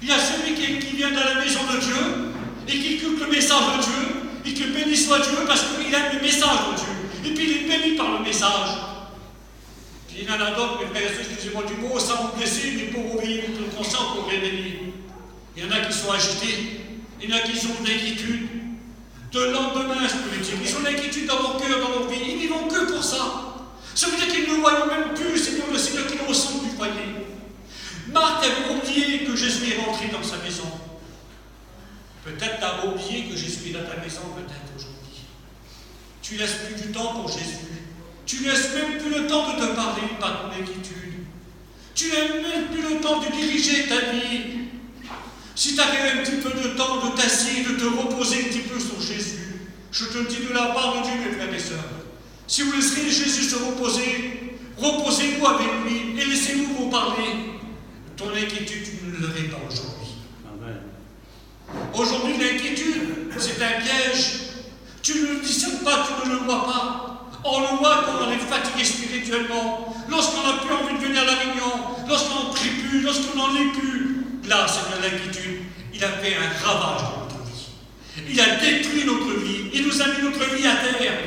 Speaker 1: Il y a celui qui vient dans la maison de Dieu et qui écoute le message de Dieu et que béni soit Dieu parce qu'il aime le message de Dieu. Et puis il est béni par le message. Puis il y en a d'autres, mes frères et sœurs, excusez-moi du mot, sans vous blesser, mais pour obéir votre conscience, pour réveiller. Il y en a qui sont agités, il y en a qui ont de l'inquiétude. De lendemain, je peux le dire. Ils ont de l'inquiétude dans leur cœur, dans leur vie. Ils n'y vont que pour ça. Ça veut dire qu'ils ne voient même plus, Seigneur, le Seigneur qui est au centre du foyer. Marthe avait oublié que Jésus est rentré dans sa maison. Peut-être tu as oublié que Jésus est dans ta maison, peut-être aujourd'hui. Tu laisses plus du temps pour Jésus. Tu laisses même plus le temps de te parler par ton inquiétude. Tu n'as même plus le temps de diriger ta vie. Si tu avais un petit peu de temps de t'asseoir, de te reposer un petit peu sur Jésus, je te le dis de la part de Dieu, mes frères et sœurs. Si vous laisserez Jésus se reposer, reposez-vous avec lui et laissez-vous vous parler. Ton inquiétude, tu ne l'aurais pas aujourd'hui.
Speaker 7: Amen.
Speaker 1: Aujourd'hui, l'inquiétude, c'est un piège. Tu ne le discernes pas, tu ne le vois pas. On le voit quand on est fatigué spirituellement, lorsqu'on n'a plus envie de venir à la réunion, lorsqu'on ne prie plus, lorsqu'on n'en est plus. Là, c'est de l'inquiétude. Il a fait un ravage dans notre vie. Il a détruit notre vie. Il nous a mis notre vie à terre.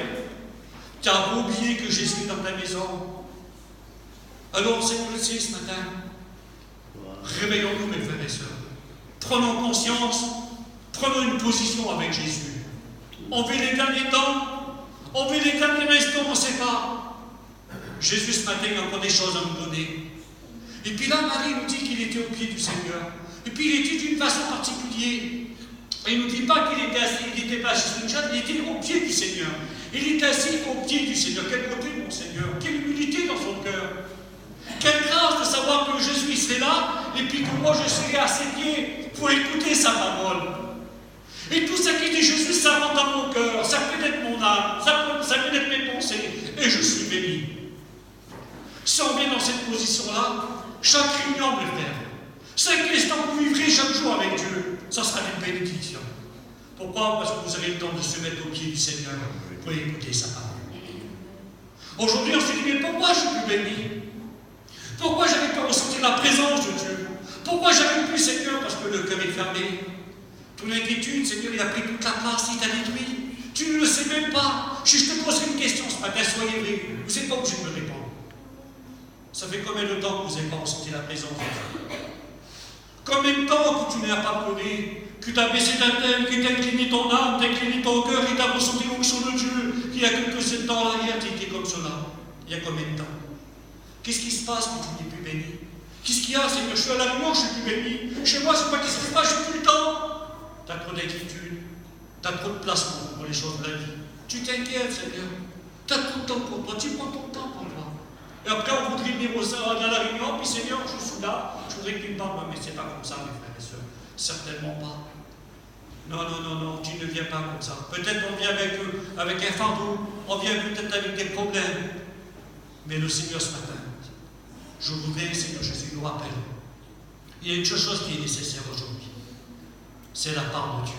Speaker 1: Tu as oublié que Jésus est dans ta maison. Alors, Seigneur le sait ce matin. Réveillons-nous, mes frères et sœurs. Prenons conscience. Prenons une position avec Jésus. On vit les derniers temps. On vit les derniers instants, on ne sait pas. Jésus, ce matin, il a encore des choses à nous donner. Et puis là, Marie nous dit qu'il était au pied du Seigneur. Et puis il était d'une façon particulière. Et il ne nous dit pas qu'il était assis, il n'était pas assis sur une chaise, il était au pied du Seigneur. Il était assis au pied du Seigneur. Quelle beauté, mon Seigneur, quelle humilité dans son cœur. Quelle grâce de savoir que Jésus il serait là, et puis que moi je serais à ses pieds pour écouter sa parole. Et tout ça qui dit Jésus, ça rentre dans mon cœur, ça pénètre mon âme, ça pénètre mes pensées, et je suis béni. Si on vient dans cette position-là, chaque réunion, mes frères, chaque instant que vous vivrez chaque jour avec Dieu, ça sera une bénédiction. Pourquoi? Parce que vous avez le temps de se mettre au pied du Seigneur pour écouter sa parole. Aujourd'hui, on se dit, mais pourquoi je suis plus béni? Pourquoi j'avais pas ressenti la présence de Dieu? Pourquoi j'avais plus, Seigneur? Parce que le cœur est fermé. Ton inquiétude, Seigneur, il a pris toute la place, il t'a détruit. Tu ne le sais même pas. Si je te pose une question ce matin, soyez vrai. Vous n'êtes pas obligé de me répondre. Ça fait combien de temps que vous n'avez pas ressenti la présence de Dieu? Combien de temps que tu n'as pas pleuré, que tu as baissé ta tête, que tu as incliné ton âme, tu as incliné ton cœur et tu as ressenti l'onction de Dieu, qu'il y a quelques temps arrière, tu étais comme cela. Il y a combien de temps? Qu'est-ce qui se passe quand tu n'es plus béni? Qu'est-ce qu'il y a, Seigneur? Je suis à la réunion, je ne suis plus béni. Chez moi, c'est pas qu'est-ce qui se passe, je n'ai plus le temps. Tu as trop d'inquiétude, tu as trop de placement pour les choses de la vie. Tu t'inquiètes, Seigneur. Tu as tout le temps pour toi, tu prends ton temps pour toi. Et après, on voudrait venir dans la réunion, puis Seigneur, je suis là, je voudrais que tu me parles, mais c'est pas comme ça, mes frères et sœurs. Certainement pas. Non, non, non, non, tu ne viens pas comme ça. Peut-être on vient avec un fardeau, on vient peut-être avec des problèmes. Mais le Seigneur ce matin, je voudrais, Seigneur Jésus, nous rappelle. Il y a une chose qui est nécessaire aujourd'hui. C'est la part de Dieu.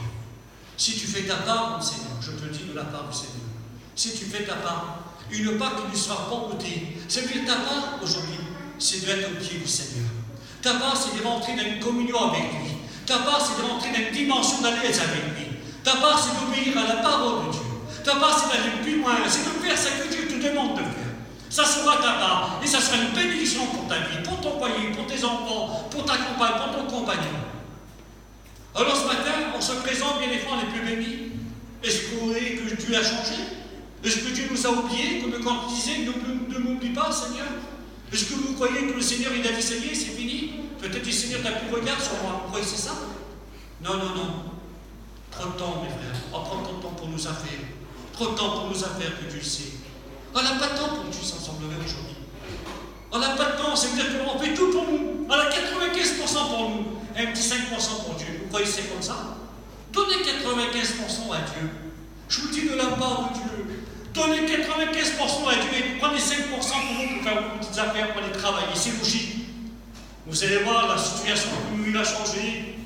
Speaker 1: Si tu fais ta part, mon Seigneur, je te dis de la part du Seigneur. Si tu fais ta part, une part qui ne sera pas ôtée. C'est-à-dire ta part aujourd'hui, c'est d'être au pied du Seigneur. Ta part, c'est de rentrer dans une communion avec lui. Ta part, c'est de rentrer dans une dimension d'alliance avec lui. Ta part, c'est d'obéir à la parole de Dieu. Ta part, c'est d'aller plus loin. C'est de faire ce que Dieu te demande de faire. Ça sera ta part. Et ça sera une bénédiction pour ta vie, pour ton foyer, pour tes enfants, pour ta compagne, pour ton compagnon. Alors ce matin, on se présente, bien des fois, on est plus bénis. Est-ce que vous voyez que Dieu a changé? Est-ce que Dieu nous a oubliés, comme quand il disait, ne m'oublie pas, Seigneur? Est-ce que vous croyez que le Seigneur, il a dit, ça y est, c'est fini? Peut-être que le Seigneur n'a plus de regard sur moi. Vous croyez que c'est ça? Non, non, non. Trop de temps, mes frères. On prend trop de temps pour nos affaires. Trop de temps pour nos affaires, que Dieu le sait. On n'a pas de temps pour que Dieu s'ensemblerait aujourd'hui. On n'a pas de temps, c'est-à-dire qu'on fait tout pour nous. On a 95% pour nous, un petit 5% pour Dieu. Vous croyez que c'est comme ça? Donnez 95% à Dieu. Je vous dis de la part de Dieu. Donnez 95% à Dieu et prenez 5% pour vous pour faire vos petites affaires, pour aller travailler. C'est logique. Vous allez voir la situation que il a changé.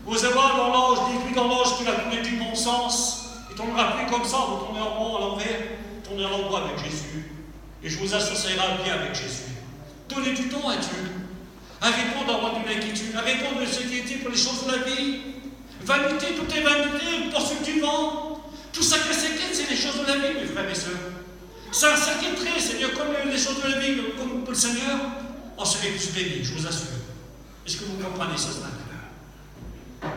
Speaker 1: Vous allez voir l'horloge, l'aiguille d'horloge qui va tourner du bon sens. Il ne tournera plus comme ça, vous tournez en rond, à l'envers, tournez à l'endroit avec Jésus. Et je vous associerai bien avec Jésus. Donnez du temps à Dieu. Arrêtons d'avoir de l'inquiétude. Arrêtons de s'inquiéter pour les choses de la vie. Vanité, tout est vanité, poursuite du vent. Tout ça que s'inquiète, c'est les choses de la vie, mes frères et sœurs. Ça s'inquiéterait, Seigneur, comme les choses de la vie, comme pour le Seigneur, on serait plus bénis, je vous assure. Est-ce que vous comprenez ça ce matin?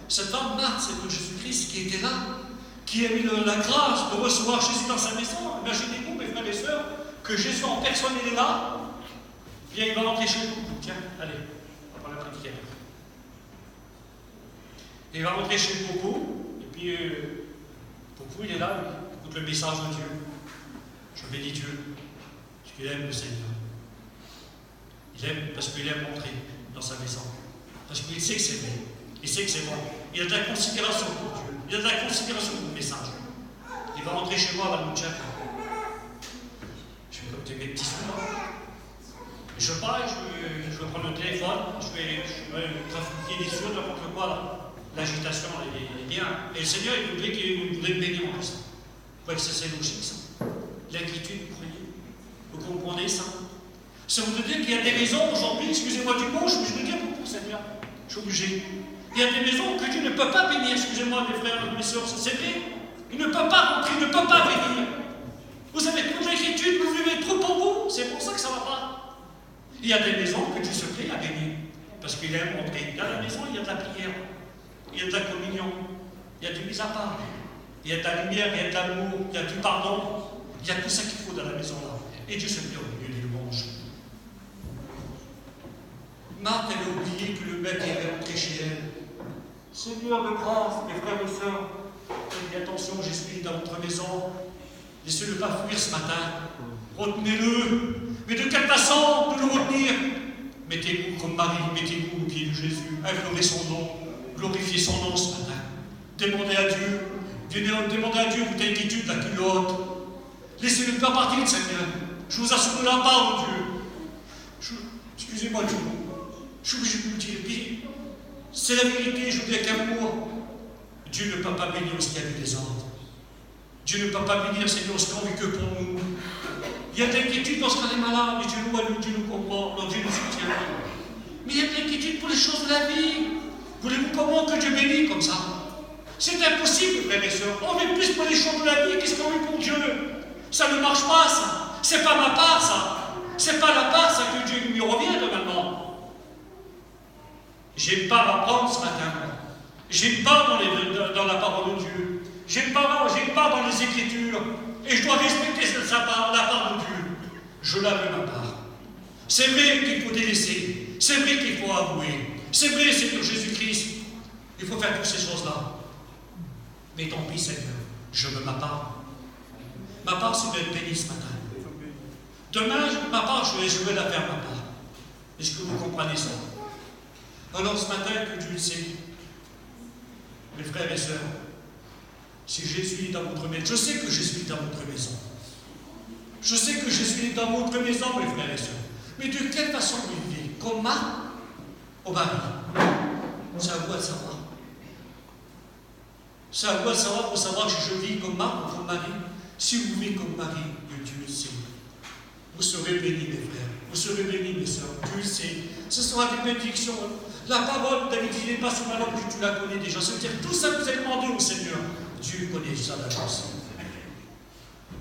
Speaker 1: Cette femme Marthe, c'est de Jésus-Christ qui était là, qui a eu la grâce de recevoir Jésus dans sa maison. Imaginez-vous, mes frères et sœurs, que Jésus en personne, il est là. Viens, il va rentrer chez nous. Tiens, allez, on va prendre la prédicateur. Il va rentrer chez Coco, et puis Coco, il est là, il écoute le message de Dieu. Je bénis Dieu, parce qu'il aime le Seigneur. Il aime parce qu'il aime rentrer dans sa maison. Parce qu'il sait que c'est vrai. Il sait que c'est bon. Il a de la considération pour Dieu. Il a de la considération pour le message. Il va rentrer chez moi, va nous dire. Je vais comme mes petits sous. Je pars, je vais prendre le téléphone, je vais trafiquer des sous, n'importe quoi là. L'agitation, elle est bien. Et le Seigneur, il voudrait me bénir en plus. Vous voyez que c'est logique, ça. L'inquiétude, vous croyez? Vous comprenez ça? Ça veut dire qu'il y a des maisons aujourd'hui, excusez-moi du mot, je suis obligé de dire pour Seigneur. Je suis obligé. Il y a des maisons que Dieu ne peut pas bénir, excusez-moi mes frères et mes soeurs, c'est vrai. Il ne peut pas rentrer, il ne peut pas bénir. Vous avez trop d'inquiétude, vous vivez trop pour vous, c'est pour ça que ça ne va pas. Il y a des maisons que Dieu se plaît à bénir, parce qu'il aime rentrer. Dans la maison, il y a de la prière, il y a de la communion, il y a du mise à part, il y a de la lumière, il y a de l'amour, il y a du pardon, il y a tout ça qu'il faut dans la maison là. Et Dieu se plaît au milieu des louanges. Marthe, elle a oublié que le maître est Seigneur de grâce, mes frères et sœurs, faites attention, Jésus est dans votre maison. Laissez-le pas fuir ce matin. Retenez-le. Mais de quelle façon de le retenir? Mettez-vous comme Marie, mettez-vous au pied de Jésus. Implorez son nom. Glorifiez son nom ce matin. Demandez à Dieu. Demandez à Dieu votre inquiétude, la culotte. Laissez-le pas partir, Seigneur. Je vous assure de la part de Dieu. Excusez-moi du mot. Je suis obligé de vous le dire. Puis, c'est la vérité, je vous dis avec amour. Dieu ne peut pas bénir ce qu'il y a eu des ordres. Dieu ne peut pas bénir, Seigneur, ce qu'on vit que pour nous. Il y a de l'inquiétude lorsqu'on est malade, et Dieu nous voit, Dieu nous comprend, donc Dieu nous soutient. Mais il y a de l'inquiétude pour les choses de la vie. Voulez-vous comment que Dieu bénisse comme ça? C'est impossible, frères et sœurs. On vit plus pour les choses de la vie, qu'est-ce qu'on vit pour Dieu? Ça ne marche pas, ça. C'est pas ma part, ça. C'est pas la part, ça, que Dieu lui revient normalement. J'aime pas m'apprendre ce matin. J'aime pas dans la parole de Dieu. J'aime pas dans les Écritures. Et je dois respecter la part de Dieu. Je la veux ma part. C'est vrai qu'il faut délaisser. C'est vrai qu'il faut avouer. C'est vrai, Seigneur Jésus-Christ. Il faut faire toutes ces choses-là. Mais tant pis, Seigneur. Je veux ma part. Ma part, c'est d'être béni ce matin. Demain, ma part, je vais la faire, ma part. Est-ce que vous comprenez ça? Alors ce matin, que Dieu le sait, mes frères et sœurs, si Jésus est dans votre maison, je sais que Jésus est dans votre maison. Je sais que Jésus est dans votre maison, mes frères et sœurs. Mais de quelle façon vous vivez? Comme Marthe au mari? C'est à vous de savoir. C'est à vous de savoir pour savoir si je vis comme Marthe ou comme Marie. Si vous vivez comme Marie, Dieu le sait. Vous serez bénis, mes frères. Vous serez bénis, mes sœurs. Dieu le sait. Ce sera des bénédictions. La parole, David dit, n'est pas sur ma langue que tu la connais déjà. Ça veut dire tout ça que vous avez demandé au Seigneur. Dieu connaît ça d'avance.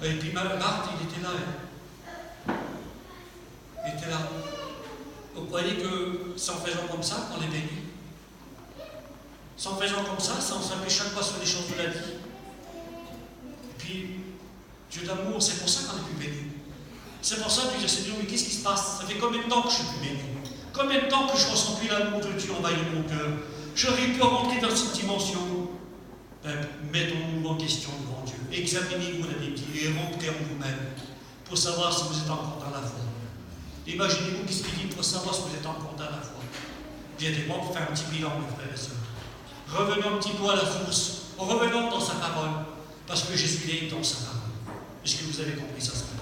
Speaker 1: Et puis Marthe, il était là. Hein. Il était là. Vous croyez que c'est en faisant comme ça qu'on est béni? C'est en faisant comme ça, on s'appuie chaque fois sur les choses de la vie. Et puis, Dieu d'amour, c'est pour ça qu'on est plus béni. C'est pour ça que je dis, Seigneur, mais qu'est-ce qui se passe? Ça fait combien de temps que je suis plus béni? Combien de temps que je ressens plus l'amour de Dieu envahir mon cœur? J'aurais pu rentrer dans cette dimension. Mettons-nous en question devant Dieu. Examinez-vous, la Bible dit, et rentrez en vous-même pour savoir si vous êtes encore dans la foi. Imaginez-vous qu'est-ce qu'il dit pour savoir si vous êtes encore dans la foi. Viendez-moi pour faire un petit bilan, mes frères et sœurs. Revenons un petit peu à la source. Revenons dans sa parole. Parce que Jésus est dans sa parole. Est-ce que vous avez compris ça ce matin?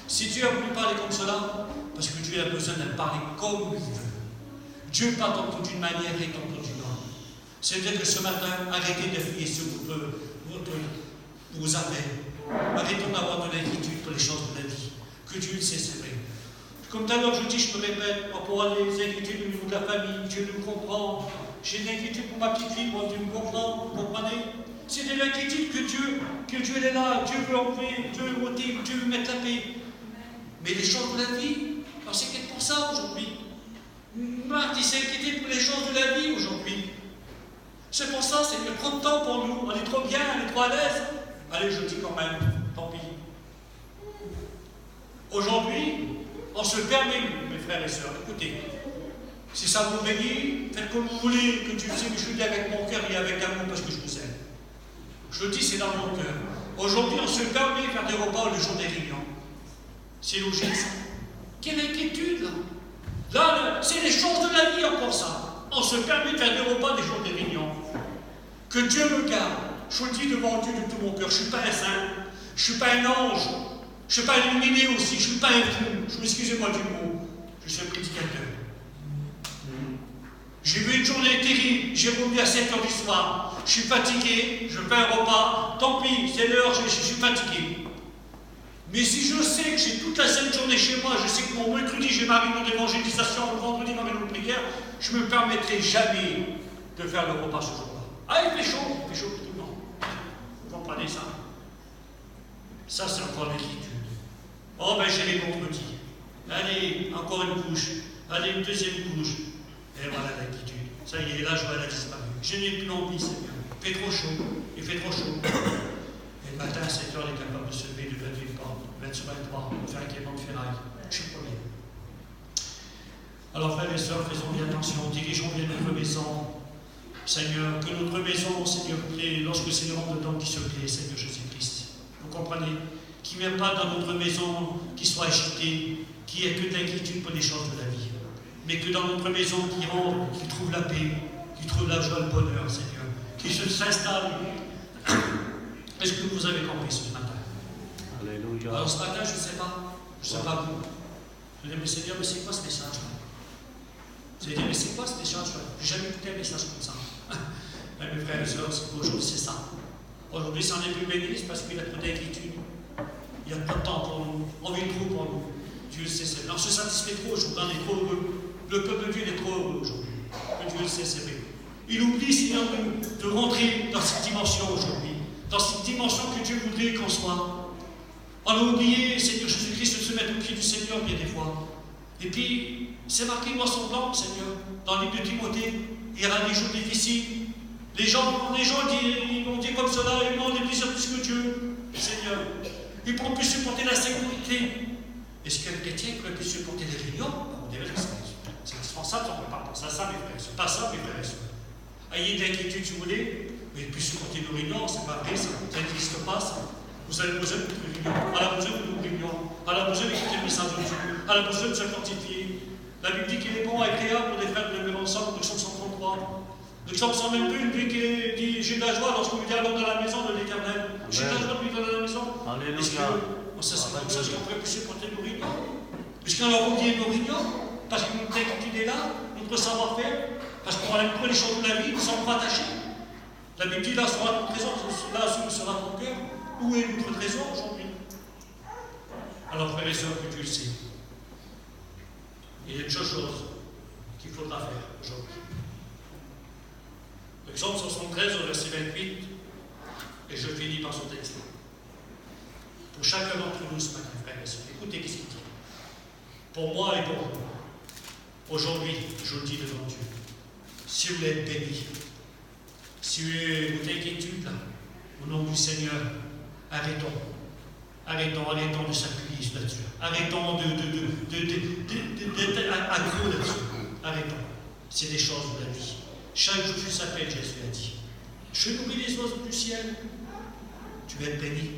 Speaker 1: Si Dieu a voulu parler comme cela, parce que Dieu a besoin de parler comme il veut. Dieu parle tantôt d'une manière et tantôt d'une autre. C'est-à-dire que ce matin, arrêtez de fier sur vos affaires. Arrêtons d'avoir de l'inquiétude pour les choses de la vie. Que Dieu le sait, c'est vrai. Comme tout à l'heure, je dis, je me répète, pour les inquiétudes au niveau de la famille, Dieu nous comprend. J'ai une inquiétude pour ma petite fille, moi, Dieu me comprend, vous comprenez? C'est de l'inquiétude que Dieu est là, Dieu veut enlever, Dieu veut ôter, Dieu veut mettre la paix. Mais les choses de la vie, on s'inquiète pour ça aujourd'hui. Marthe, il s'est inquiété pour les choses de la vie aujourd'hui. C'est pour ça, c'est prendre le temps pour nous. On est trop bien, on est trop à l'aise. Allez, je dis quand même, tant pis. Aujourd'hui, on se permet, mes frères et sœurs, écoutez, si ça vous bénit, faites comme vous voulez, que Dieu sait que je le dis avec mon cœur et avec amour parce que je vous aime. Je le dis, c'est dans mon cœur. Aujourd'hui, on se permet de faire des repas le jour des réunions. C'est logique, ça. Quelle inquiétude, là. Là, c'est les choses de la vie encore, ça. On se permet de faire des repas des jours des réunions. Que Dieu me garde. Je le dis devant Dieu de tout mon cœur. Je ne suis pas un saint. Je ne suis pas un ange. Je ne suis pas illuminé aussi. Je ne suis pas un fou. Excusez-moi du mot. Je suis un prédicateur. J'ai vu une journée terrible. J'ai revenu à 7h du soir. Je suis fatigué. Je fais un repas. Tant pis, c'est l'heure. Je suis fatigué. Mais si je sais que j'ai toute la sainte journée chez moi, je sais que mon mercredi, j'ai ma réunion d'évangélisation, le vendredi, ma réunion de prière, je ne me permettrai jamais de faire le repas ce jour-là. Ah, il fait chaud pour tout le monde. Vous comprenez ça? Ça, c'est encore l'inquiétude. Oh, ben j'ai les vendredis. Allez, encore une couche. Allez, une deuxième couche. Et voilà l'inquiétude. Ça y est, la joie, elle a disparu. Je n'ai plus envie, Seigneur. Il fait trop chaud. Il fait trop chaud. Et le matin, à 7h, il est capable de se lever de 23, de faire un clément de ferraille. Je suis premier. Alors, frères et sœurs, faisons bien attention, dirigeons bien notre maison. Seigneur, que notre maison, Seigneur, plaît, lorsque Seigneur rentre dedans, qui se plaît, Seigneur Jésus-Christ. Vous comprenez? Qu'il n'y ait pas dans notre maison qui soit agité, qui ait que de l'inquiétude pour les choses de la vie. Mais que dans notre maison, qui rentre, qui trouve la paix, qui trouve la joie, le bonheur, Seigneur. Qui s'installe. Est-ce que vous avez compris ce matin?
Speaker 4: Alléluia.
Speaker 1: Alors ce matin, je ne sais pas. Je ne sais pas vous. Je vais dire, mais Seigneur, mais c'est quoi ce message-là? Vous allez dire, mais c'est quoi ce message-là? Je n'ai jamais écouté un message comme ça. Mes frères et sœurs, aujourd'hui c'est ça. Aujourd'hui, si on est plus béni, c'est parce qu'il y a trop d'inquiétude. Il n'y a pas de temps pour nous. On vit trop pour nous. Dieu le sait, c'est vrai. On se satisfait trop aujourd'hui. On est trop heureux. Le peuple de Dieu est trop heureux aujourd'hui. Que Dieu le sait, c'est vrai. Il oublie, Seigneur, de rentrer dans cette dimension aujourd'hui. Dans cette dimension que Dieu voudrait qu'on soit. On a oublié, Seigneur Jésus-Christ, de se mettre au pied du Seigneur bien des fois. Et puis, c'est marqué noir sur blanc, Seigneur, dans le livre de Timothée. Il y aura des jours difficiles. Les gens ils vont dire comme cela, ils ont des plaisirs plus que Dieu, Seigneur. Ils ne pourront plus supporter la sécurité. Est-ce qu'un chrétien peut plus supporter les réunions? C'est indispensable, on ne peut pas penser à ça, mes frères. C'est pas ça, mes frères et sœurs. Ayez d'inquiétude si vous voulez, mais plus supporter nos réunions, c'est pas vrai, ça n'existe pas, ça. Vous avez besoin de réunions, on a besoin de nos réunions, on a besoin d'écouter le message de Dieu, on a besoin de se fortifier. La Bible dit qu'il est bon et agréable pour les frères de lever ensemble, le psaume 133. Le psaume 122, lui qui dit j'ai de la joie lorsqu'on vient dans la maison de l'Éternel. J'ai de la joie de lui dans la maison. Est-ce que ça serait comme ça qu'on pourrait plus supporter nos réunions? Puisqu'on a oublié nos réunions, parce que notre inquiétude est là, notre savoir-faire, parce qu'on aime trop les choses de la vie, nous sommes pas attachés. La Bible dit là sera notre trésor, là sera ton cœur. Où est notre trésor aujourd'hui? Alors, frères et sœurs, que Dieu le sait. Il y a une chose qu'il faudra faire aujourd'hui. Le psaume 73, au verset 28, et je finis par ce texte. Pour chacun d'entre nous ce matin, frères et sœurs, écoutez ce qu'il dit. Pour moi et pour vous, aujourd'hui, je le dis devant Dieu, si vous êtes bénis, si vous avez votre inquiétude là, au nom du Seigneur, arrêtons de s'appuyer sur là-dessus. Arrêtons d'être accro là-dessus. Arrêtons. C'est des choses de la vie. Chaque jour je s'appelle, Jésus a dit. Je nourris les oiseaux du ciel. Tu vas être béni.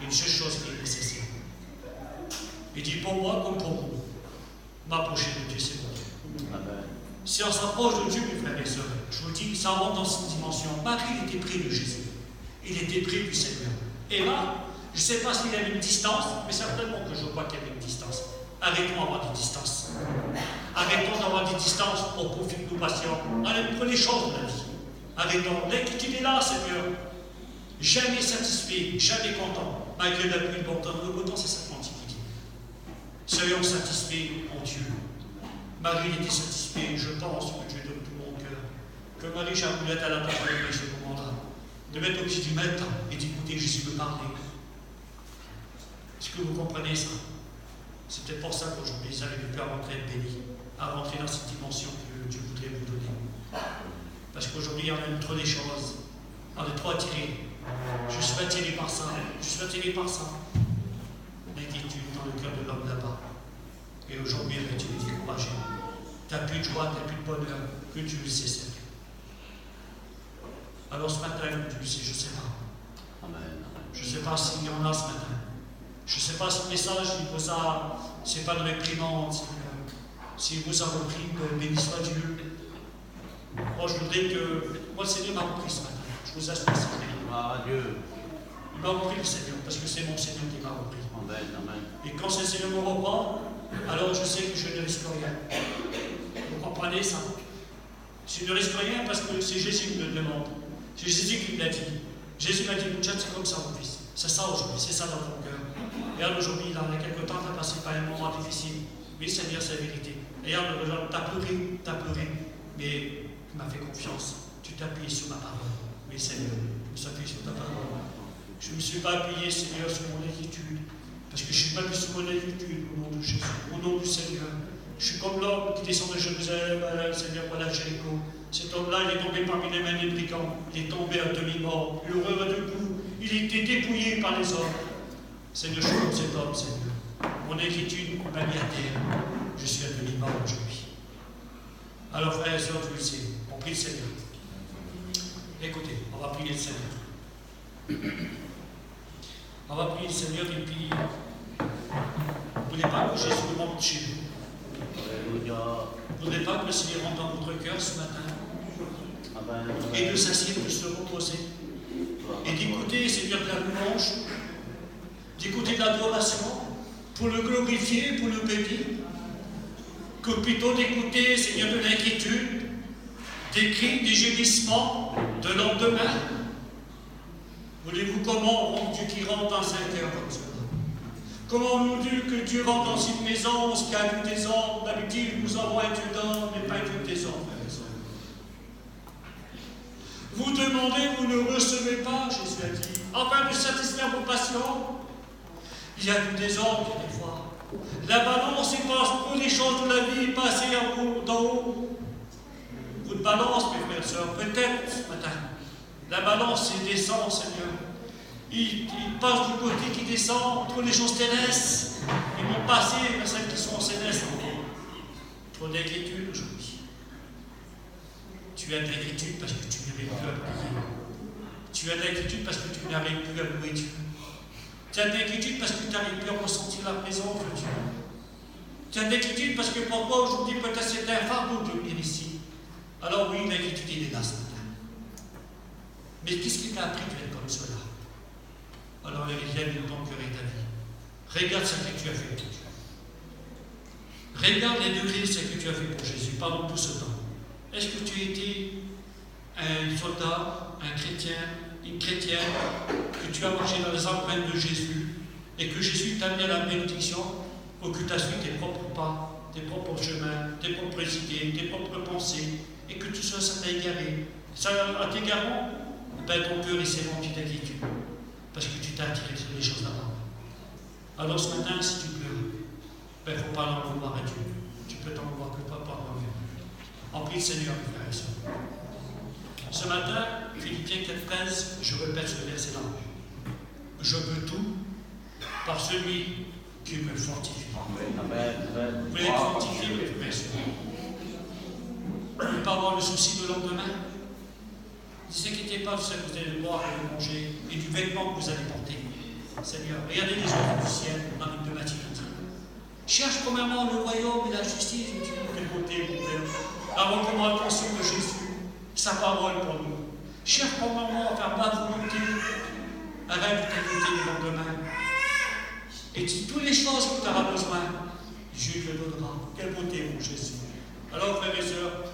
Speaker 1: Une seule chose qui est nécessaire. Il dit pour moi comme pour vous, m'approcher de Dieu, c'est bon. Amen. Si on s'approche de Dieu, mes frères et sœurs, je vous dis, ça rentre dans cette dimension. Marie était près de Jésus. Il était près du Seigneur. Et là, je ne sais pas s'il y avait une distance, mais certainement que je vois qu'il y avait une distance. Arrêtons d'avoir des distances. Arrêtons d'avoir des distances au profit de nos patients. Allez pour les choses de la vie. Arrêtons. L'inquiétude est là, Seigneur. Jamais satisfait, jamais content. Malgré la pluie, le bon temps. Le bon temps, c'est ça l'Antiquité. Soyons satisfaits en Dieu. Marie était satisfaite, je pense que Dieu donne tout mon cœur. Que Marie Charlotte à la table de ce moment-là. De mettre au pied du maître et d'écouter Jésus me parler. Est-ce que vous comprenez ça? C'est peut-être pour ça qu'aujourd'hui, vous avez pu rentrer béni, à rentrer dans cette dimension que Dieu voudrait vous donner. Parce qu'aujourd'hui, on aime trop des choses. On est trop attiré. Je suis attiré par ça. Je suis attiré par ça. L'inquiétude dans le cœur de l'homme là-bas. Et aujourd'hui, tu es découragé. Tu n'as plus de joie, tu n'as plus de bonheur. Que Dieu le sait, Seigneur. Alors ce matin, Dieu le sait, je ne sais pas. Je ne sais pas s'il y en a ce matin. Je ne sais pas si le message, c'est pas de réprimande, s'il vous a repris, que béni soit Dieu. Moi, je voudrais que. Moi, le Seigneur m'a repris ce matin. Je vous assure, Seigneur.
Speaker 4: Ah, Dieu.
Speaker 1: Il m'a repris, le Seigneur, parce que c'est mon Seigneur qui m'a repris.
Speaker 4: Amen, amen.
Speaker 1: Et quand ce Seigneur me reprend, alors je sais que je ne risque rien. Vous comprenez ça? Je ne risque rien parce que c'est Jésus qui me le demande. C'est Jésus qui me l'a dit. Jésus m'a dit, Richard, c'est comme ça, mon fils. C'est ça aujourd'hui, c'est ça dans ton cœur. Regarde, aujourd'hui, il y a quelque temps, tu as passé par un moment difficile. Oui, Seigneur, c'est la vérité. Regarde, tu as pleuré, mais tu m'as fait confiance. Tu t'appuies sur ma parole. Oui, Seigneur, je me suis appuyé sur ta parole. Je ne me suis pas appuyé, Seigneur, sur mon inquiétude. Parce que je ne suis pas appuyé sur mon inquiétude au nom de Jésus, au nom du Seigneur. Je suis comme l'homme qui descend de Jérusalem, Seigneur, voilà Jéricho. Cet homme-là, il est tombé parmi les mains des brigands. Il est tombé à demi-mort. Il aurait debout. Il était dépouillé par les hommes. Seigneur, je suis comme cet homme, Seigneur. Mon inquiétude m'a mis à terre. Je suis à demi-mort aujourd'hui. Alors, frères et sœurs, tu le sais. On prie le Seigneur. Écoutez, on va prier le Seigneur. On va prier le Seigneur et puis vous ne voulez pas que Jésus rentre chez vous.
Speaker 4: Alléluia.
Speaker 1: Vous ne voulez pas que le Seigneur rentre dans votre cœur ce matin
Speaker 4: Amen.
Speaker 1: et de s'assied, de se reposer et d'écouter, Seigneur, de la louange, d'écouter de l'adoration pour le glorifier, pour le bénir, que plutôt d'écouter, Seigneur, de l'inquiétude, des cris, des gémissements, de lendemain. Voulez-vous comment on Dieu qui rentre dans un cœur comme cela? Comment nous dit que Dieu rentre dans une maison où il y a du désordre? D'habitude, nous avons un Dieu d'ordre, mais pas un Dieu de désordre, frères et sœurs. Vous demandez, vous ne recevez pas, Jésus a dit, afin de satisfaire vos passions. Il y a du désordre, des fois. La balance est passe pour les choses de la vie, passer en haut, d'en haut. Votre balance, mes frères et sœurs, peut-être ce matin. La balance, c'est descend, Seigneur. Il passe du côté qui descend pour les choses terrestres. Ils vont passer vers celles qui sont célestes. Trop d'inquiétude aujourd'hui. Tu as de l'inquiétude parce que tu n'arrives plus à prier. Tu as de l'inquiétude parce que tu n'arrives plus à louer Dieu. Tu as de l'inquiétude parce que tu n'arrives plus à ressentir la présence de Dieu. Tu as de l'inquiétude parce que pour toi aujourd'hui peut-être c'est un fardeau de venir ici. Alors oui, l'inquiétude il est là ce matin. Mais qu'est-ce qui t'a appris d'être comme cela? Alors examine ton cœur et ta vie. Regarde ce que tu as fait pour Dieu. Regarde les degrés de ce que tu as fait pour Jésus pendant tout ce temps. Est-ce que tu as été un soldat, un chrétien, une chrétienne, que tu as marché dans les empreintes de Jésus et que Jésus t'a mis à la bénédiction ou que tu as suivi tes propres pas, tes propres chemins, tes propres idées, tes propres pensées et que tout ça, ça t'a égaré. Ça, en t'égarant, ben, ton cœur il s'est rempli d'inquiétude parce que tu t'as attiré sur les choses d'avant. Alors ce matin, si tu pleures, il ne faut pas l'en vouloir à Dieu. Tu peux t'en vouloir que pas par toi-même. En prie le Seigneur, mes frères et sœurs. Ce matin, Philippiens 4,13, je répète ce verset-là. Je veux tout par celui qui me fortifie.
Speaker 2: Amen.
Speaker 1: Vous voulez être fortifié, mes frères et sœurs. Vous ne pouvez pas avoir le souci de lendemain. Ne vous inquiétez pas de ce que vous allez boire et de manger et du vêtement que vous allez porter. Seigneur, regardez les oiseaux du ciel dans les pneumatiques. Cherche premièrement le royaume et la justice de Dieu. Quelle beauté, mon Père. Avant qu'on ait l'attention de Jésus, sa parole pour nous. Cherche premièrement à faire ma volonté. Arrête de t'inquiéter du lendemain. Et dis toutes les choses que tu auras besoin, Dieu te le donnera. Quelle beauté, mon Jésus. Alors, frères et sœurs,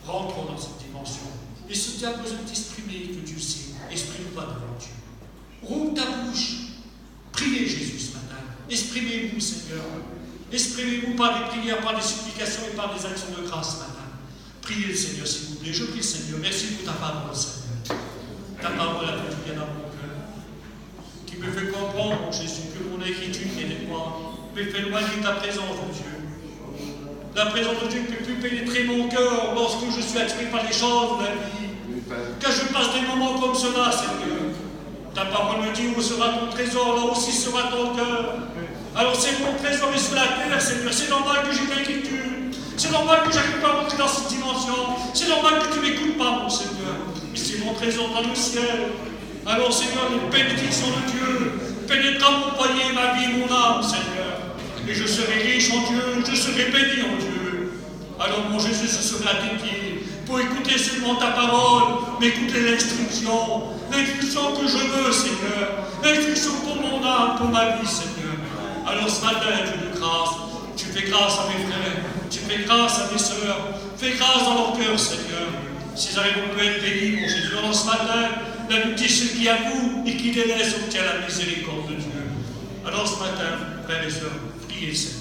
Speaker 1: rentrons dans cette dimension. Et si tu as besoin de t'exprimer, que Dieu sait, exprime-toi devant Dieu. Rouvre ta bouche. Priez Jésus ce matin. Exprimez-vous, Seigneur. Exprimez-vous par des prières, par des supplications et par des actions de grâce ce matin. Priez le Seigneur, s'il vous plaît. Je prie le Seigneur. Merci pour ta parole, Seigneur. Ta parole a fait du bien dans mon cœur. Qui me fait comprendre, mon Jésus, que mon inquiétude n'est pas, me fait éloigner ta présence, mon Dieu. La présence de Dieu ne peut plus pénétrer mon cœur lorsque je suis attiré par les choses de la vie. Que je passe des moments comme cela, Seigneur. Ta parole me dit où sera ton trésor, là aussi sera ton cœur. Alors c'est mon trésor est sur la terre, Seigneur. C'est normal que j'ai de l'inquiétude. C'est normal que je n'arrive pas à rentrer dans cette dimension. C'est normal que tu ne m'écoutes pas, mon Seigneur. Mais c'est mon trésor dans le ciel. Alors, Seigneur, les bénédictions de Dieu pénétrera mon foyer, ma vie, mon âme, Seigneur. Et je serai riche en Dieu, je serai béni en Dieu. Alors, mon Jésus, je serai à tes pieds pour écouter seulement ta parole, mais écouter l'instruction que je veux, Seigneur. L'instruction pour mon âme, pour ma vie, Seigneur. Alors, ce matin, Dieu de grâce, tu fais grâce à mes frères, tu fais grâce à mes sœurs, fais grâce dans leur cœur, Seigneur. S'ils arrivent, on peut être bénis, mon Jésus. Alors, ce matin, la Bible dit celui qui avoue et qui délaisse obtient la miséricorde de Dieu. Alors, ce matin, frères et sœurs, priez, Seigneur.